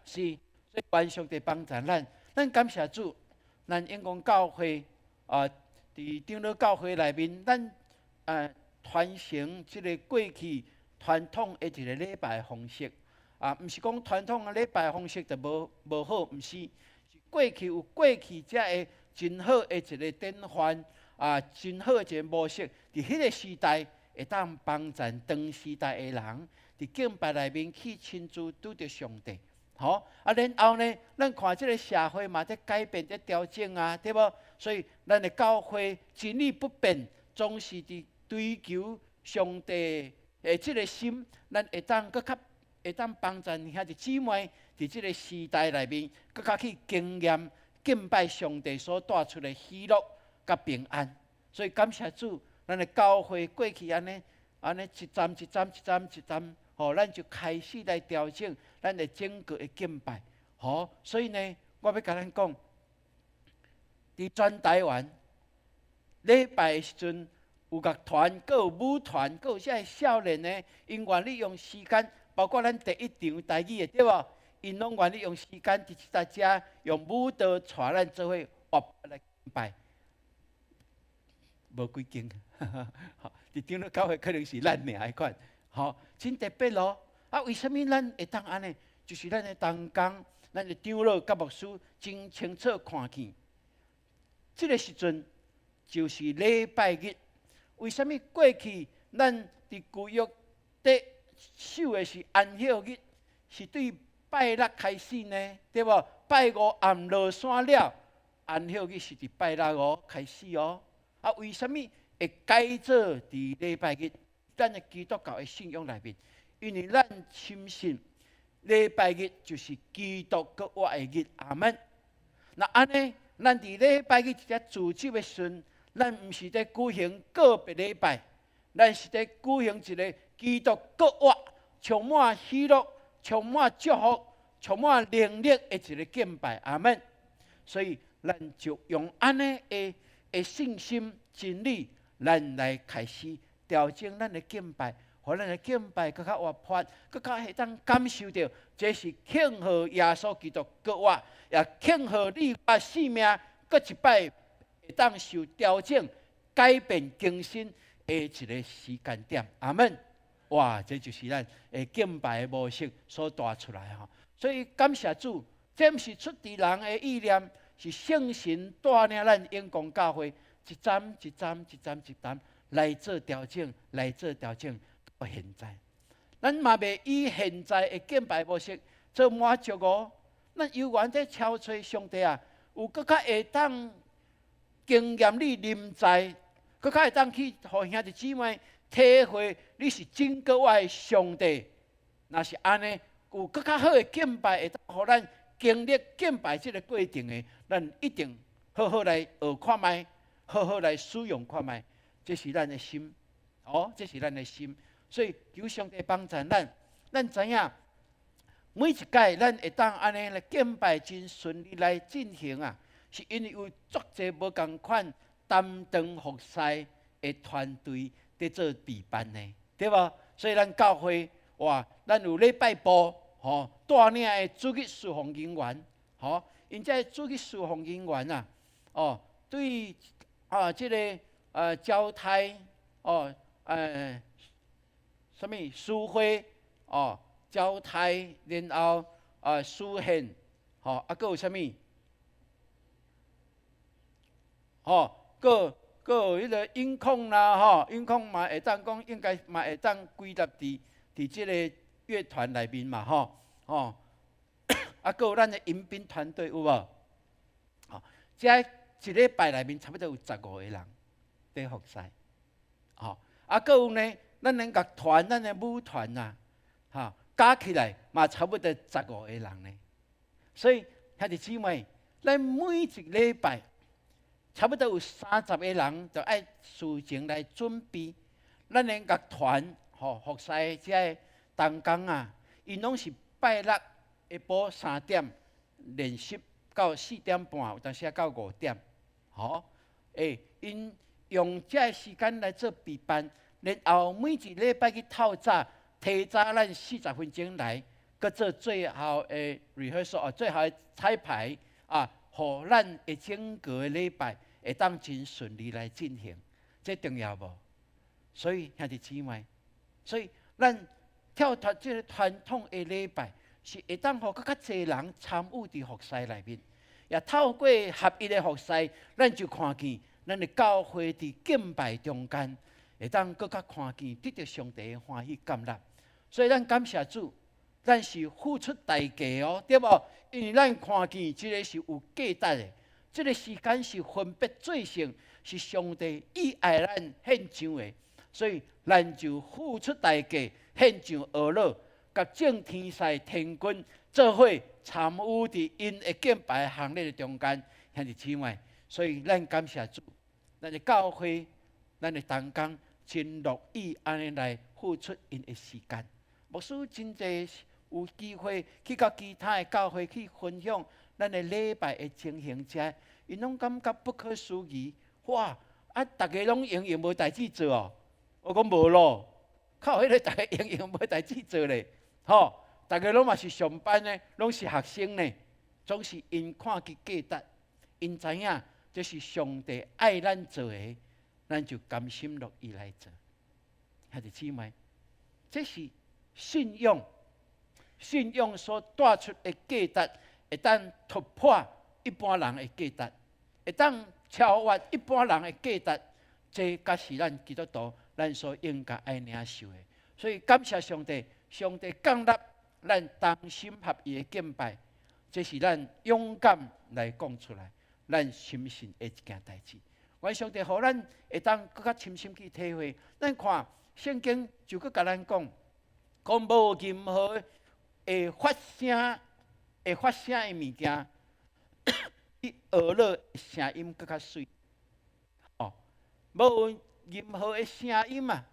是，所以愿上帝帮助咱。咱感谢主，咱永光教会伫长老教会内面，咱传承即个过去传统的一个礼拜方式。毋是讲传统的礼拜方式就无好，毋是，是过去有过去遮个真好的一个典范，真好的一个模式。伫迄个时代会当帮助当时代的人，伫敬拜内面去亲自拄着上帝。好，然后呢，咱看即个社会嘛在改变、在调整啊，对无？所以咱的教会真理不变，总是伫追求上帝的即个心，咱会当搁较会当帮助兄弟姊妹伫即个时代内面，搁较去经验敬拜上帝所带出的喜乐甲平安。所以感谢主，咱的教会过去安尼一站，咱就开始来调整咱的整个的敬拜。所以呢，我要甲咱讲，伫全台湾礼拜的时阵，有乐团、有舞团、有遮个少年呢，因愿意用时间，包括咱第一场台语的对无？因拢愿意用时间伫即搭遮用舞蹈带咱做伙活来敬拜。无几间，伫长老教会可能是咱尔迄款。真特别咯。为什么咱会当安尼？就是咱的同工，咱的长老甲牧师真清楚看见，这个时阵就是礼拜日。为什么过去咱伫旧约伫守的是安息日，是对拜六开始呢？对无？拜五暗落山了，安息日是伫拜六开始哦。为什么会改做伫礼拜日？咱的基督教的信仰内面，因为咱深信礼拜日就是基督搁活的日。阿门。那安尼，咱伫礼拜日一只自己的时，咱毋是在举行个别礼拜，咱是在举行一个基督搁活、充满喜乐、充满祝福、充满能力的一个敬拜。阿门。所以，咱就用安尼的信心、真理，咱来开始调整咱的敬拜，互咱的敬拜更较活泼，更较会当感受到，这是庆贺耶稣基督搁活，也庆贺你我生命搁一摆会当受调整、改变、更新的一个时间点。阿门。哇，这就是咱的敬拜的模式所带出来哈。所以感谢主，这毋是出自人的意念，是圣神带领咱永光教会一站一站来做调整，到现在，咱嘛袂以现在的敬拜模式做满足哦。咱犹原在超找上帝啊，有更较会当经验你临在，更较会当去互兄弟姊妹体会你是真个我的上帝。若是安尼，有更较好的敬拜，会当互咱经历敬拜这个过程的，咱一定好好来学看卖，好好来使用看卖。这是咱的心，这是咱的心。所以求上帝帮助咱，咱知影每一届咱会当安尼来敬拜真顺利来进行啊，是因为有足侪无共款担当服侍的团队在做备办呢，对无？所以咱教会咱有礼拜部带领的主日侍奉人员，因这主日侍奉人员啊，对这个。交代什么书会交代，然后书宪，还有什么？个迄个音控啦，音控嘛会当讲，应该嘛会当归纳伫即个乐团内面嘛，还有咱的迎宾团队有无？这一礼拜内面差不多有15个人。在服侍，还有呢，咱的乐团、咱的舞团啊，加起来嘛差不多15个人呢。所以兄弟姊妹，咱每一个礼拜，差不多有30个人，就爱事前来准备。咱的乐团服侍这同工啊，因拢是拜六下晡3点练习到4点半，有当时到5点。因用这时间来做备班，然后每一礼拜去透早，提早咱40分钟来，搁做最后的 rehearsal， 最后的彩排啊，互咱的整个礼拜会当真顺利来进行，这重要无？所以兄弟姊妹，所以咱跳脱这个传统的礼拜，是会当互更较侪人参与伫服侍内面，也透过合一的服侍，咱就看见咱的教会伫敬拜中间，会当更较看见得到上帝的欢喜感纳。所以咱感谢主，咱是付出代价哦，对无？因为咱看见这个是有价值的，这个时间是分别最圣，是上帝以爱咱献上的。所以，咱就付出代价，献上俄勒，甲正天使天君做伙参与伫因的敬拜行列的中间，兄弟姊妹。所以，咱感谢主，咱的教会，咱的同工真乐意安尼来付出因的时间。牧师真侪有机会去到其他的教会去分享咱的礼拜的情形者，因拢感觉不可思议。哇！大家拢用无代志做哦。我讲无咯，靠！迄个大家用无代志做咧，大家拢嘛是上班呢，拢是学生呢，总是因看见价值，因知影这是上帝爱咱做的，咱就甘心乐意来做。兄弟姊妹，这是信仰，信仰所带出的价值，会当突破一般人的价值，会当超越一般人的价值，这才是咱基督徒。咱所应该爱领受的，所以感谢上帝，上帝降纳咱同心合意的敬拜，这是咱勇敢来讲出来，咱深信的一件代志。愿上帝互咱会当更较深深去体会。咱看圣经就佮甲咱讲，讲无任何会发声的物件，比俄勒的声音更较水。无任何的声音嘛，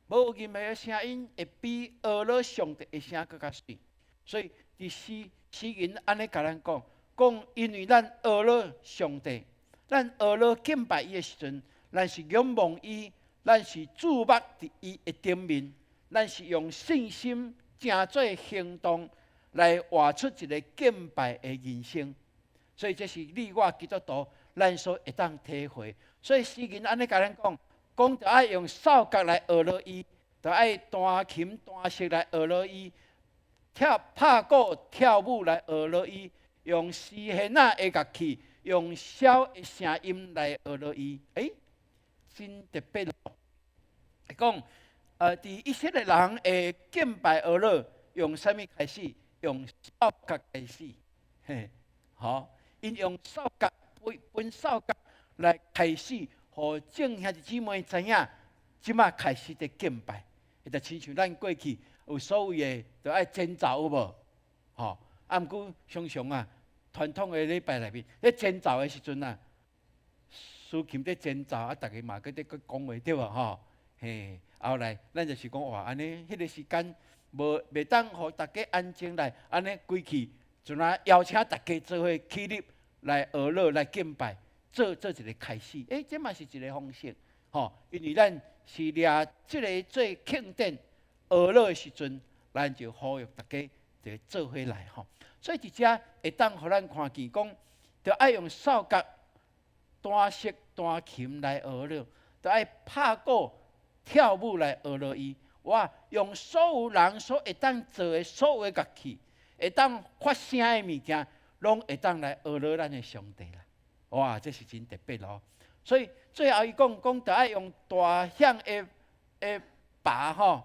无任何的声音会比俄勒上帝的声更较水。所以伫诗人安尼甲咱讲，因为咱俄勒上帝，咱俄勒敬拜伊的时阵，咱是仰望伊，咱是注目伫伊的顶面，咱是用信心正做行动来活出一个敬拜的人生。所以这是你我基督徒咱所会当体会。所以诗人安尼甲咱讲，就爱用扫角来学乐伊，就爱弹琴弹瑟来学乐伊，拍鼓跳舞来学乐伊，用丝弦仔的乐器，用箫的声音来学乐伊。真特别咯！讲伫以色列人的敬拜学乐，用啥物开始？用扫角开始，因用扫角分扫角。来开始，互众兄弟姊妹知影，即马开始在敬拜，就亲像咱过去有所谓的，就爱煎灶有无？毋过常常啊，传统的礼拜内面，咧煎灶的时阵啊，司琴在煎灶啊，大家嘛搁在讲话对无？后来咱就是讲哇，安尼迄个时间袂当互大家安静来，安尼归去，就拿邀请大家做伙起立来学乐来敬拜。做一个开始，这嘛是一个方式，因为咱是抓这个最庆典学乐的时阵，咱就呼吁大家就做伙来所以伫遮会当互咱看见讲，就爱用扫角、弹瑟、弹琴来学乐，就爱拍鼓、跳舞来学乐伊。哇，用所有人所会当做的所有的乐器，会当发声的物件，拢会当来学乐咱的上帝啦。哇，这是真特别咯！所以最后伊讲，就爱用大响的钹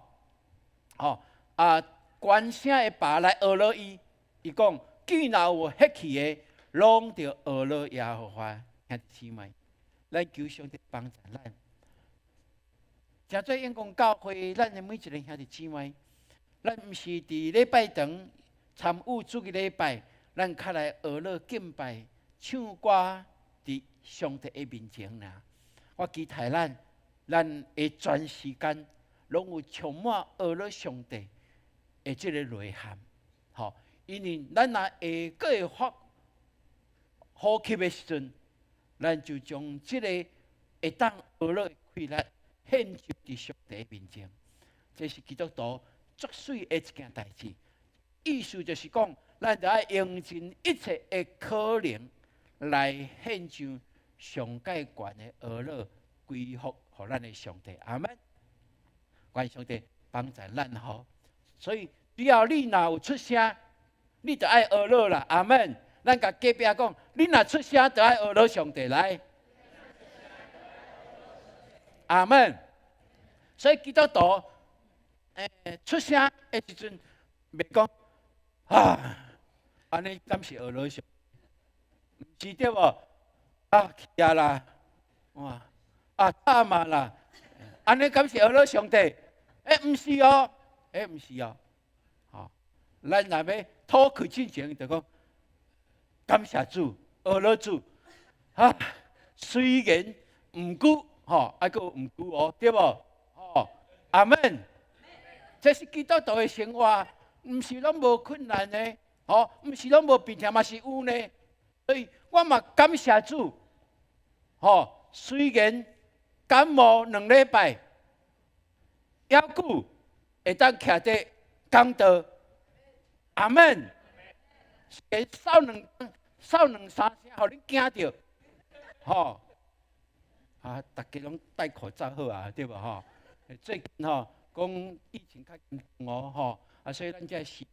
关声的钹来学乐伊。伊讲，既然有血气的，拢着学乐耶和华。兄弟姊妹，咱求上帝帮助咱。诚做永光教会，咱的每一个兄弟姊妹，咱毋是伫礼拜堂参与主日礼拜，咱较来学乐敬拜、唱歌伫上帝的面前呐。我期待咱的全时间拢有充满学乐上帝的这个内涵，吼！因为咱若下个会发呼吸的时阵，咱就将这个会当学乐的快乐献上伫上帝的面前。这是基督徒作水的一件代志，意思就是讲，咱就要用尽一切的可能来献上上界悬的儿乐归服予咱的上帝。阿门。愿上帝帮助咱吼。所以只要你若有出声，你就爱儿乐啦。阿门。咱甲隔壁讲，你若出声，就爱儿乐上帝来。阿门。所以基督徒。出声的时阵，袂讲安尼敢是学乐上，毋是对无？去啊啦，哇，打嘛啦，安尼敢是学乐上帝？毋是哦，毋是哦，吼，咱若要讨开进前，就讲感谢主，学乐主，虽然毋久，吼，还佫毋久哦，对无？吼，阿门。这是基督徒的生活，毋是拢无困难的，毋是拢无病痛，嘛是有呢。所以我嘛感谢主，虽然感冒2礼拜，还久会当徛伫讲道，阿门。虽然扫2、3声，互你惊着，大家拢戴口罩好啊，对无？最近讲疫情较严重哦，所以咱这时代，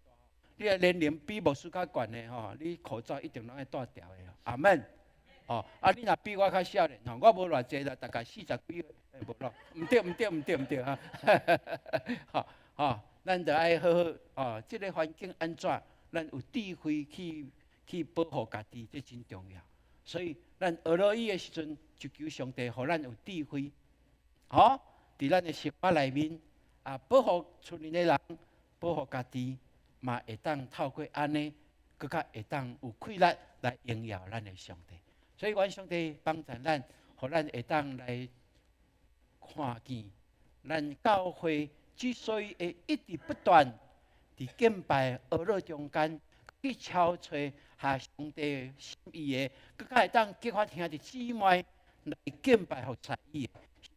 你年龄比牧师较悬的你口罩一定拢爱戴掉的，阿门。你若比我较少年我无偌济啦，大概40几岁，无咯，毋对咱着爱好好这个环境安怎，咱有智慧去保护家己，这真重要。所以咱学乐伊的时阵，就求上帝，互咱有智慧，伫咱的生活内面。保护厝里的人，保护家己，嘛会当透过安尼，更较会当有快乐来荣耀咱的上帝。所以，愿上帝帮助咱，互咱会当来看见，咱教会之所以会一直不断伫敬拜学乐中间去敲找下上帝心意的，更较会当激发兄弟姊妹来敬拜和在意，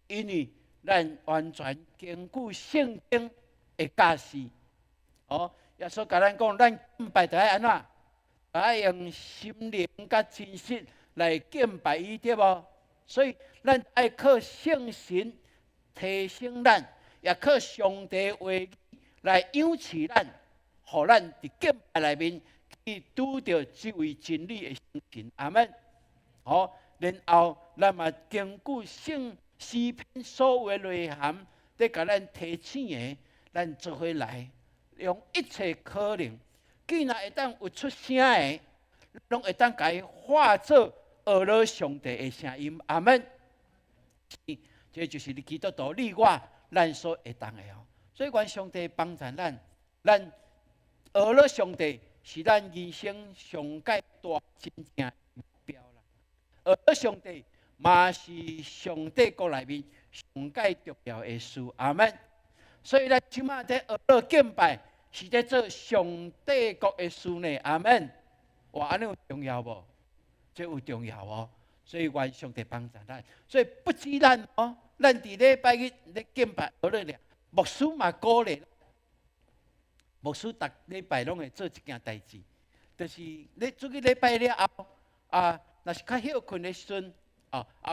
因为。咱完全根据圣经的教示，耶稣甲咱讲，咱敬拜就爱安怎？爱用心灵甲真实来敬拜伊，对无？所以咱爱靠圣神提升咱，也靠上帝话语来养持咱，互咱伫敬拜内面去拄着这位真理的圣神。阿门。然后咱嘛根据诗篇所有的内涵，在甲咱提醒的，咱做伙来，用一切可能，既然会当有出声的，拢会当甲伊化作学乐上帝的声音。阿门。这就是你基督徒你我咱所会当的所以，愿上帝帮助咱，咱学乐上帝是咱人生上界大真正的目标啦。学乐上帝。嘛是上帝国内面上界重要的事，阿门。所以咱即马在学乐敬拜，是在做上帝国的事呢，阿门。哇，安尼有重要无？这有重要哦。所以愿上帝帮助咱。所以不止咱咱伫礼拜日咧敬拜学乐了，牧师嘛鼓励，牧师逐礼拜拢会做一件代志，就是咧做个礼拜了后，若是较休困的时阵。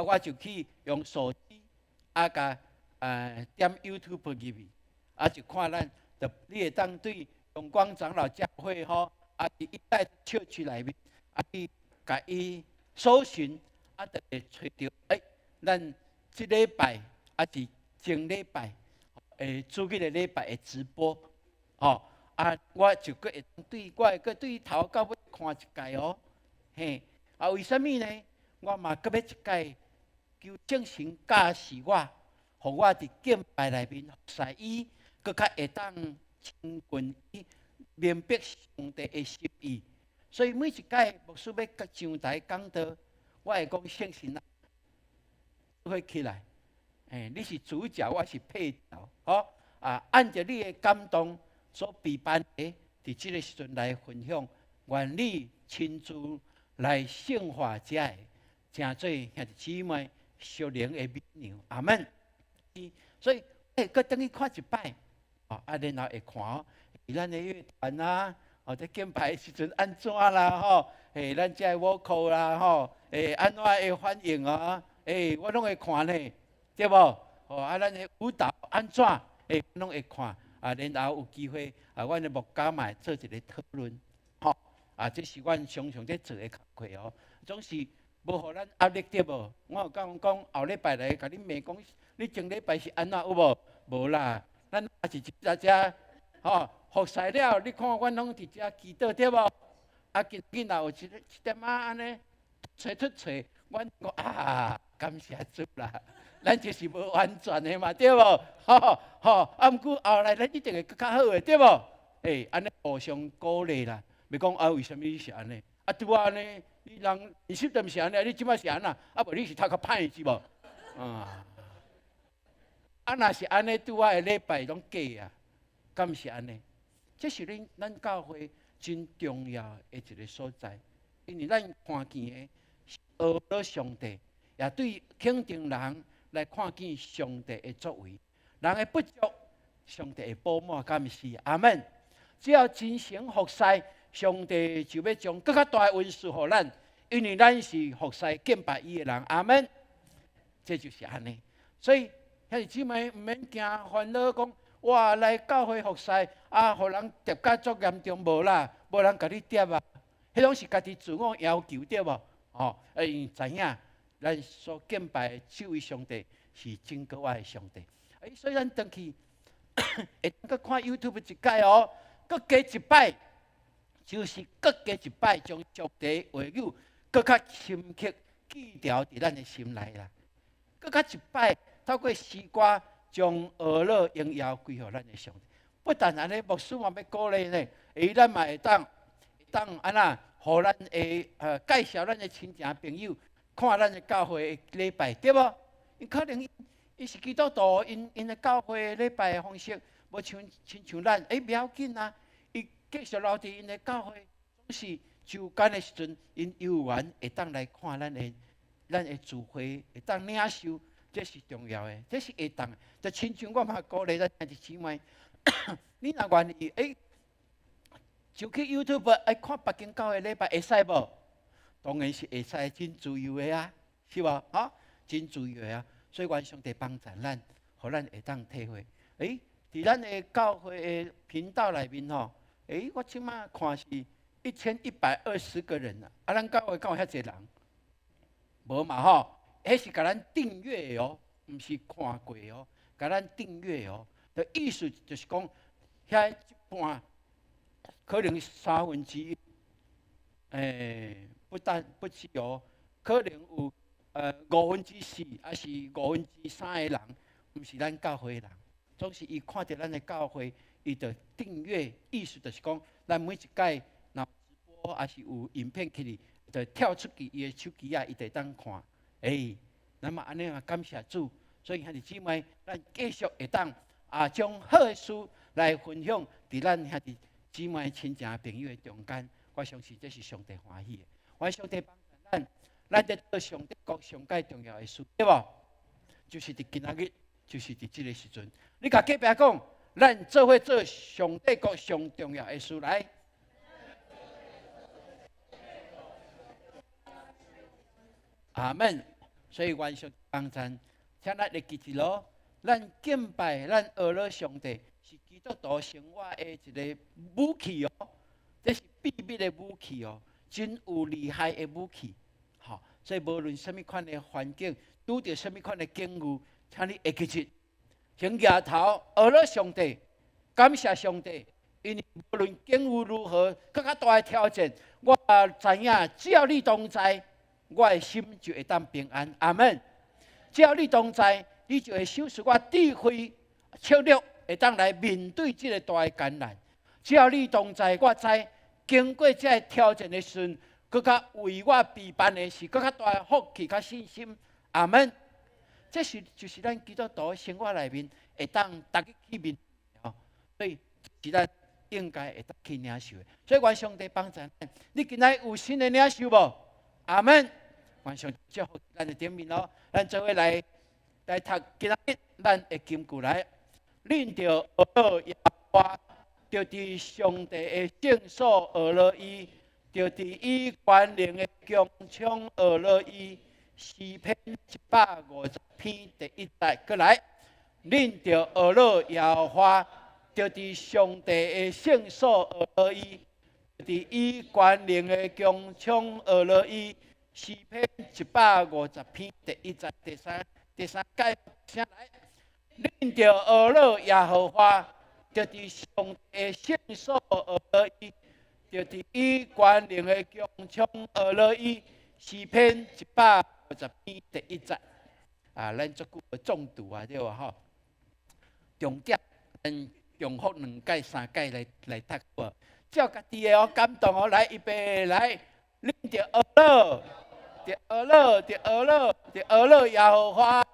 我就去用手机，甲点 YouTube 入去，就看咱，你会当对阳光长老教会伊在社区内面，去甲伊搜寻，就会找到，咱这礼拜是前礼拜，主日的礼拜的直播，我就阁会对，我会阁对头到尾看一届嘿，为什么呢？我嘛阁要一届求圣神教示我，互我伫敬拜内面服侍伊，阁较会当亲近伊，明白上帝的心意。所以每一届牧师要上台讲道，我会讲圣神啊，会起来。你是主角，我是配角，好按照你的感动所备办的，伫这个时阵来分享，愿你亲自来圣化这的，成做兄弟姊妹属灵的美娘。阿门。所以，搁等去看一摆，然后会看咱的乐团啊，在敬拜的时阵安怎啦，咱这的舞课啦，安怎会反应啊？我拢会看呢。对无？咱的舞蹈安怎？拢会看。然后有机会，阮的牧家嘛做一个讨论。这是阮常常在做的工课哦。总是无互咱压力对无？我有甲阮讲，后礼拜来甲你骂讲，你前礼拜是安怎有无？无啦，咱也是在遮，服侍了，你看阮拢伫遮祈祷对无？今仔有一点安尼找出找，阮讲感谢主啦。咱就是无完全的嘛，对无？毋过后来咱一定会更较好的，对无？安尼互相鼓励啦，袂讲为什么你是安尼？拄安尼，你人生都毋是安尼，你即摆是安那？无你是头壳歹是无？若是安尼，拄的礼拜拢假啊，敢毋是安尼？这是咱教会真重要的一个所在，因为咱看见的是学了上帝，也对肯定人。来看见上帝的作为，人的不足，上帝会补满，敢毋是？阿门。只要真诚服侍，上帝就要将更较大的恩赐予咱，因为咱是服侍敬拜伊的人。阿门。这就是安尼。所以兄弟姊妹毋免惊烦恼，讲哇来教会服侍互人跌甲足严重，无啦，无人甲你跌啊，迄拢是家己自我要求对无？知影。咱所敬拜的这位上帝是真可爱的上帝。所以咱回去会搁看 YouTube 一摆哦，搁加一摆，就是搁加一摆，将上帝话语搁较深刻记牢伫咱的心内啦。搁较一摆，透过诗歌将娱乐荣耀归予咱的上帝。不但安尼，牧师嘛要鼓励呢，咱嘛会当安那，互咱的介绍咱的亲情朋友。看咱的教会的礼拜，对无？因可能伊是基督徒，因的教会的礼拜的方式，无亲像咱，不要紧啊。伊继续留伫因的教会，总是周间的时阵，因有缘会当来看咱的聚会，会当领受，这是重要的，这是会当。就亲像我嘛鼓励咱兄弟姊妹，你若愿意，就去 YouTube 爱看北京教会礼拜，会使无？当然是会使，真自由的啊，是无？真自由的啊。所以愿上帝帮助咱，互咱会当体会。伫咱的教会的频道内面我即马看是1120个人啊。咱教会敢有遐济人？无嘛迄是甲咱订阅的哦，毋是看过哦，甲咱订阅哦。的意思就是讲，遐一半可能1/3。不只哦，可能有4/5，还是3/5的人，毋是咱教会的人。总是伊看到咱的教会，伊就订阅，意思就是讲，咱每一届若直播，还是有影片起哩，就跳出去伊的手机伊就当看。那么安尼嘛，感谢主。所以兄弟姊妹，咱继续会当将好的事来分享伫咱兄弟姊妹、亲情朋友的中间。我相信这是上帝欢喜的。愿上帝帮助咱在做上帝国上界重要的事，对无？就是伫今仔日，就是伫这个时阵，你甲隔壁讲，咱做伙做上帝国上重要的事来。阿门。所以愿上帝帮助，请咱会记住咯。咱敬拜、咱学了上帝，是基督徒生活的一个武器哦。这是秘密的武器哦，真有厉害的武器。所以无论什么款的环境，拄到什么款的境遇，请你会记住，先抬头学了上帝，感谢上帝，因为无论境遇如何，更加大的挑战，我知影，只要你同在，我的心就会当平安。阿门。只要你同在，你就会享受我智慧、策略，会当来面对这个大的艰难。只要你同在，我知经过这个挑战的时阵，更较为我备办的是更较大的福气、甲信心。阿门。这就是咱基督徒的生活内面会当大家去面对，所以是咱应该会当去领受的。所以愿上帝帮助咱，你今仔有新的领受无？阿门。愿上帝祝福咱的顶面咯。咱做伙来读今仔日咱的金句来，恁着学乐耶和华，着伫上帝的圣所学乐伊，着伫伊权能的强冲学乐伊。诗篇150篇第1节，过来，恁着学乐耶和华，着伫上帝的圣所学乐伊，伫伊权能的强冲学乐伊。诗篇150篇第1节，第三节，请来，恁着学乐耶和华，着伫上帝的圣所学乐伊，着伫伊权能的强冲学乐伊。诗篇150篇第1节，咱足久的重读对吧？吼，重点咱重复2届、3届来读过，照家己的感动来预备来，恁着学乐，着学乐，着学乐，着学乐耶和华，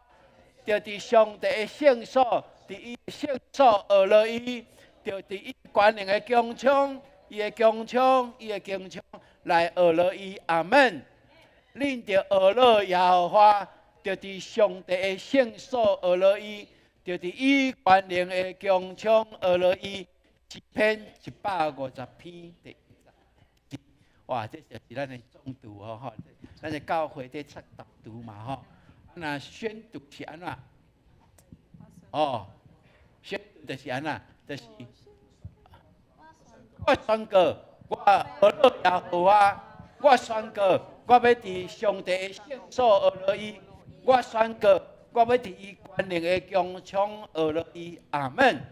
着伫上帝的圣所，伫伊的圣所学乐伊，着伫伊权能的强冲，伊的强冲，伊的强冲来学乐伊，阿门。恁着学乐耶和华，着伫上帝的圣所学乐伊，着伫伊权能的强冲学乐伊。诗篇150篇第1节。哇，这就是咱的重读吼，咱的教会在读导读嘛吼。那宣读是安怎？宣读就是安怎？就是我宣告，我学乐耶和华，我宣告。我要伫上帝的圣所学乐伊，我宣告，我要伫伊权能的强冲学乐伊，阿门。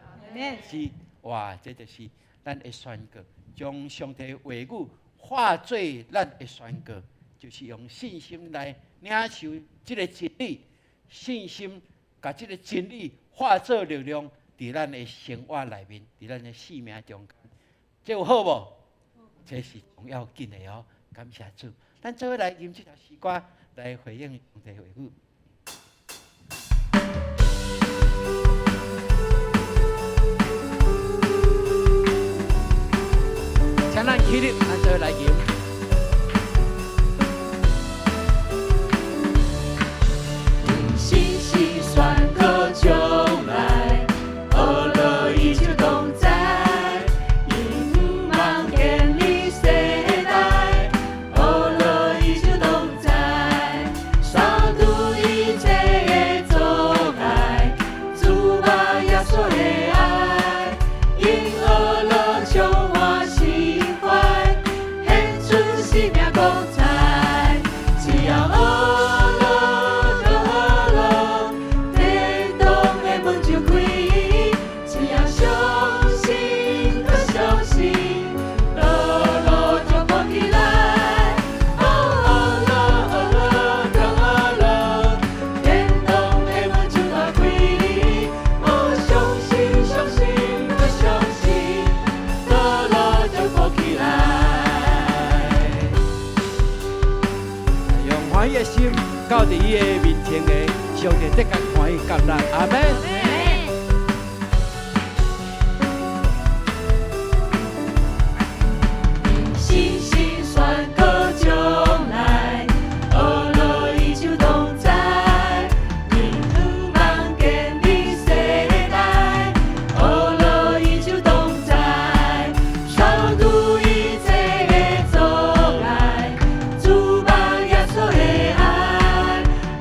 是，哇，这就是咱的宣告，将上帝的话语化做咱的宣告，就是用信心来领受这个真理，信心把这个真理化作力量，伫咱的生活内面，伫咱的生命中间，这有好无？这是重要紧的哦，感谢主。咱做伙来吟这条诗歌，来回应上帝的话语。请咱起立，咱做伙来吟。信心宣告将来，学乐伊就同在。到伫伊的面前的上帝，得甲欢喜感恩，阿门。信心宣告将来，学乐伊就同在，因不望见你世代，学乐伊就同在，超度一切的阻碍，主望耶稣的爱。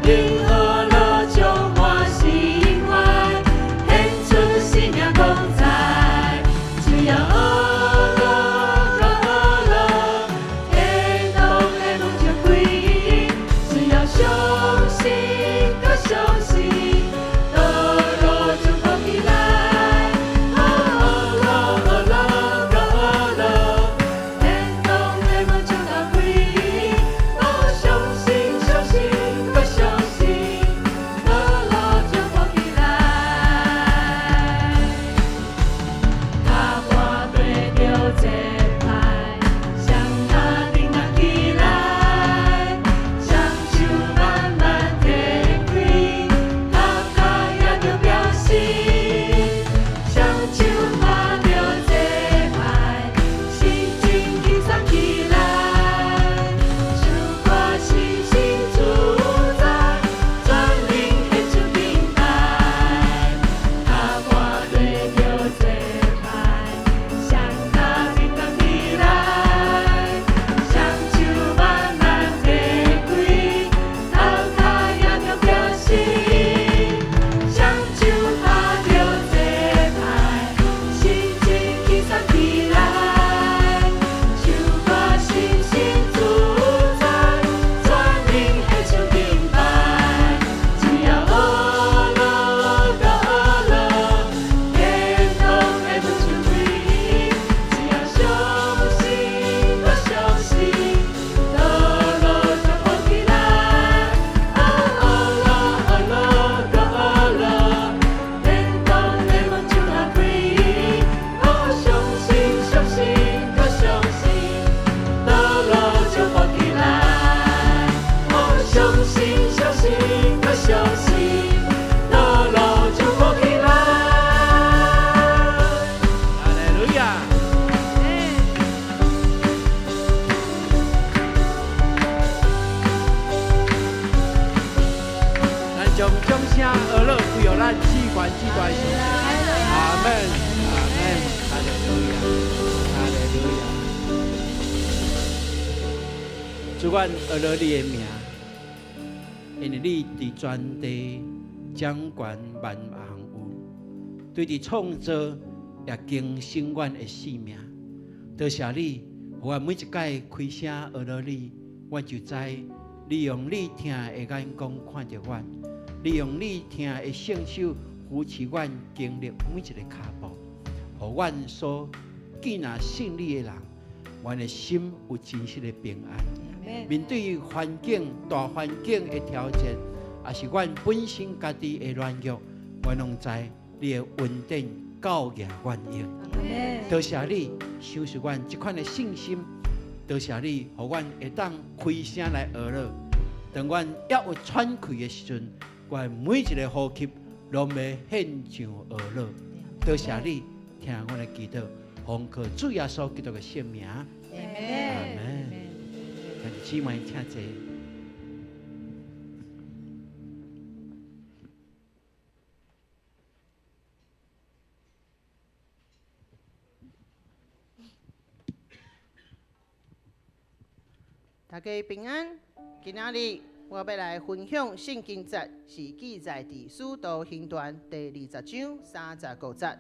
因何乐充满心怀，而乐，不有咱器官器官上帝。阿门，阿门，哈利路亚，哈利路亚。主愿而乐你的名，因为你伫全地掌管万行有，对伫创造也经永远的使命。多谢你，互我每一届开声而乐你，我就知你用你听的眼光看着我，你用你听的圣手扶持我经历每一个脚步，互我所见那信你的人，我的心有真实的平安。面对环境大环境的挑战，也是我本身家己的软弱，我拢知你的稳定教育我用。多谢你收拾我这款的信心，多谢你，互我会当开声来学乐。当我要有喘气的时阵，我每一个呼吸拢要献上学乐。多谢你听我的祈祷，奉靠主耶稣基督的圣名。阿门。咱姊妹请坐。大家平安。今仔日我要来分享圣经节，是记载伫《使徒行传》第20章35节。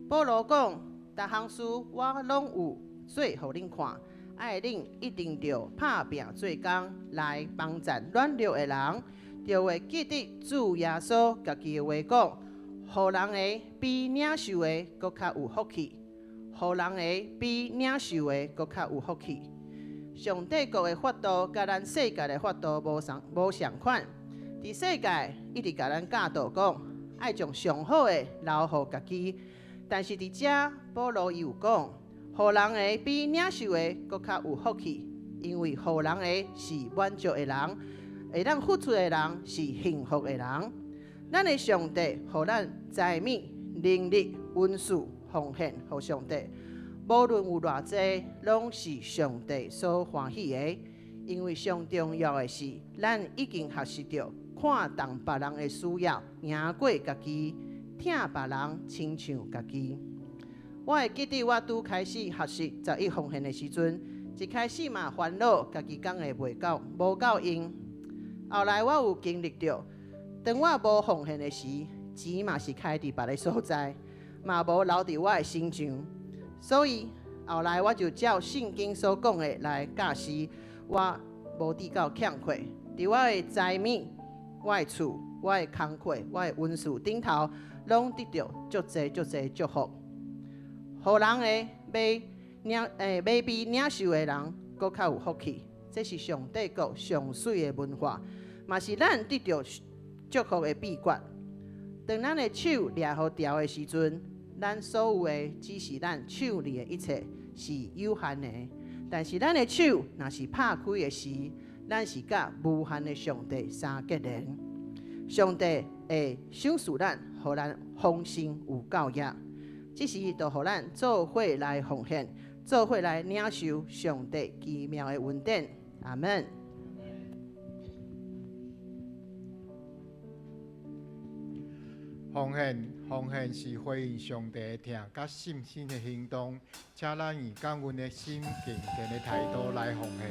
保罗讲：逐项事我拢有做互恁看，爱恁一定着拍拼做工，来帮助软弱的人，就会记得主耶稣家己的话讲：互人的比领受的搁较有福气，互人的比领受的搁较有福气。上帝国的法度甲咱世界的法度无相款。伫世界一直甲咱教导讲，爱将上好的留互家己。但是伫遮，保罗伊有讲，互人的比领受的搁较有福气，因为互人的是满足的人，会当付出的人是幸福的人。咱的上帝互咱财米、能力、恩赐、奉献互上帝。无论有偌济，拢是上帝所欢喜的，因为上重要的是，咱已经学习到看重别人的需要，赢过家己，疼别人亲像家己。我会记得我拄开始学习11奉献的时阵，一开始嘛烦恼家己讲的无够用。后来我有经历到，当我无奉献的时，钱嘛是开伫别个所在，嘛无留伫我的心上。所以后来我就照圣经所讲的来教示，我无伫到欠缺，伫我的财米、我的厝、我的工课、我的恩赐顶头，拢得到足济祝福。互人的买比领受的人搁较有福气，这是上帝国上水的文化，嘛是咱得到祝福的秘诀。当咱的手抓好调的时阵，咱所有的只是咱手里的一切是有限的，但是咱的手若是拍开的时，咱是甲无限的上帝相结连。上帝会赏赐咱，互咱丰盛有够益。这是就互咱做伙来奉献，做伙来领受上帝奇妙的恩典。阿门。奉献是回应上帝的疼甲信心的行动，请咱以感恩的心、敬虔的态度来奉献。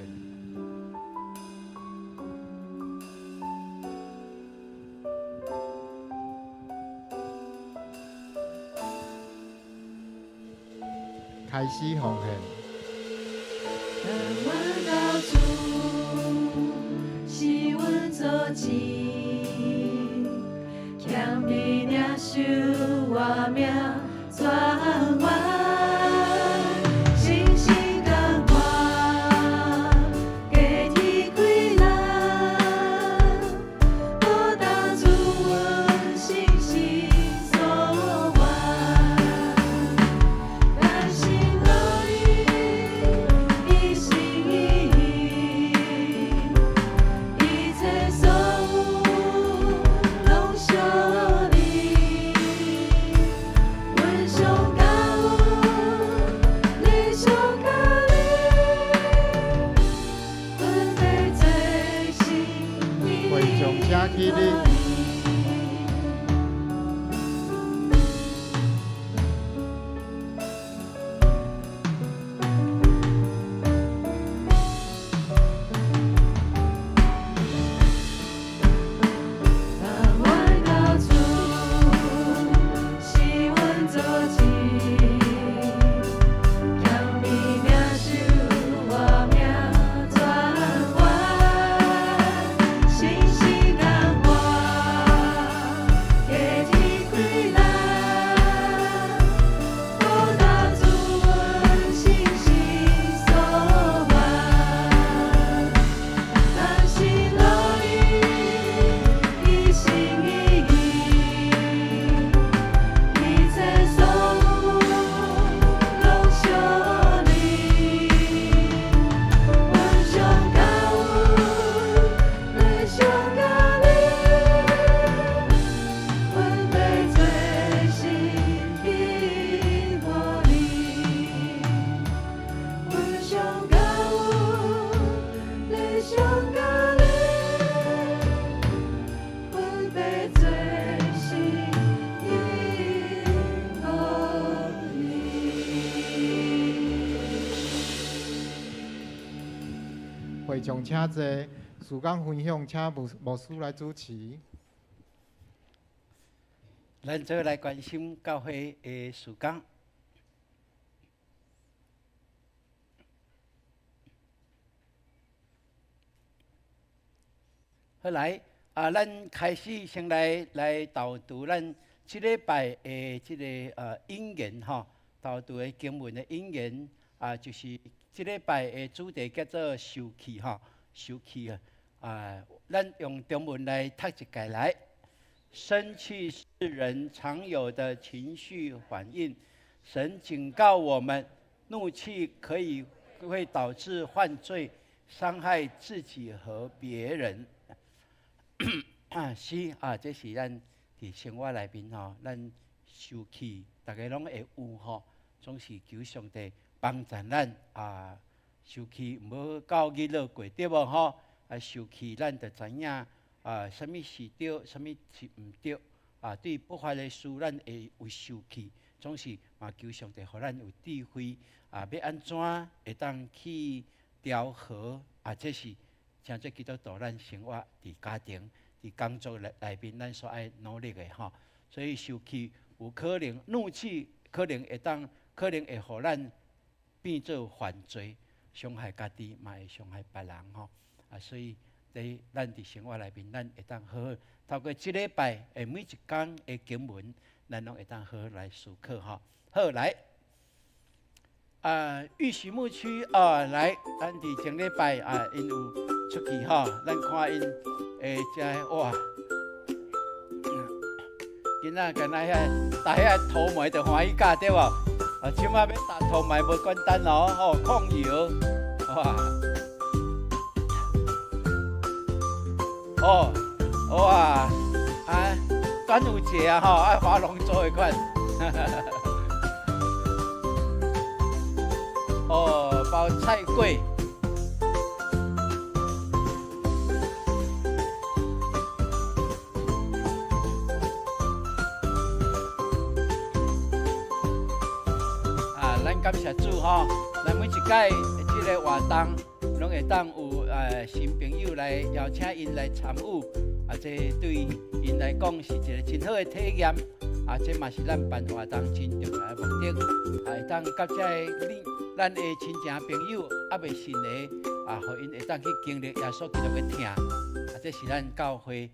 开始奉献。阮到主，是阮做钱。强力领受我命转弯，信心感化，加体开咱，好当主阮信心所愿。咱心乐意，一心一意，一切所有拢小。去你，将请坐，事工分享请牧师来主持。咱做来关心教会的事工。好来，咱开始先来导读咱这礼拜的这个引言吼，导读的经文的引言就是这礼拜的主题叫做受气吼，受气咱用中文来读一解来。生气是人常有的情绪反应，神警告我们，怒气会导致犯罪，伤害自己和别人。是这是咱伫生活内面吼，咱受气，大家拢会有吼，总是求上帝帮助咱受气唔好到日落过，对无吼？受气咱就知影什么是对，什么是唔对对不法的事，咱会有受气，总是求上帝，互咱有智慧要安怎会当去调和这是像这基督徒咱生活伫家庭、伫工作内面，咱所爱努力的吼。所以受气有可能，怒气可能会互咱变做犯罪，伤害家己，嘛会伤害别人吼。所以在咱伫生活内面，咱会当好好透过这礼拜每一天的经文，咱拢会当好好来思考吼。好来。玉石牧区来，咱伫前礼拜因有出去吼，咱看因遮哇，今仔干那遐打遐涂糜就欢喜甲对无？即摆要打涂糜无简单哦，控油哇，端午节爱划龙舟迄款。包菜粿，咱感谢主吼，咱每一届这个活动，拢会当有新朋友来邀请因来参与，这对因来讲是一个真好的体验，这嘛是咱办活动真重要的目的，会当甲这咱的亲情朋友未信的互因会当去经历耶稣基督的疼，这是咱教会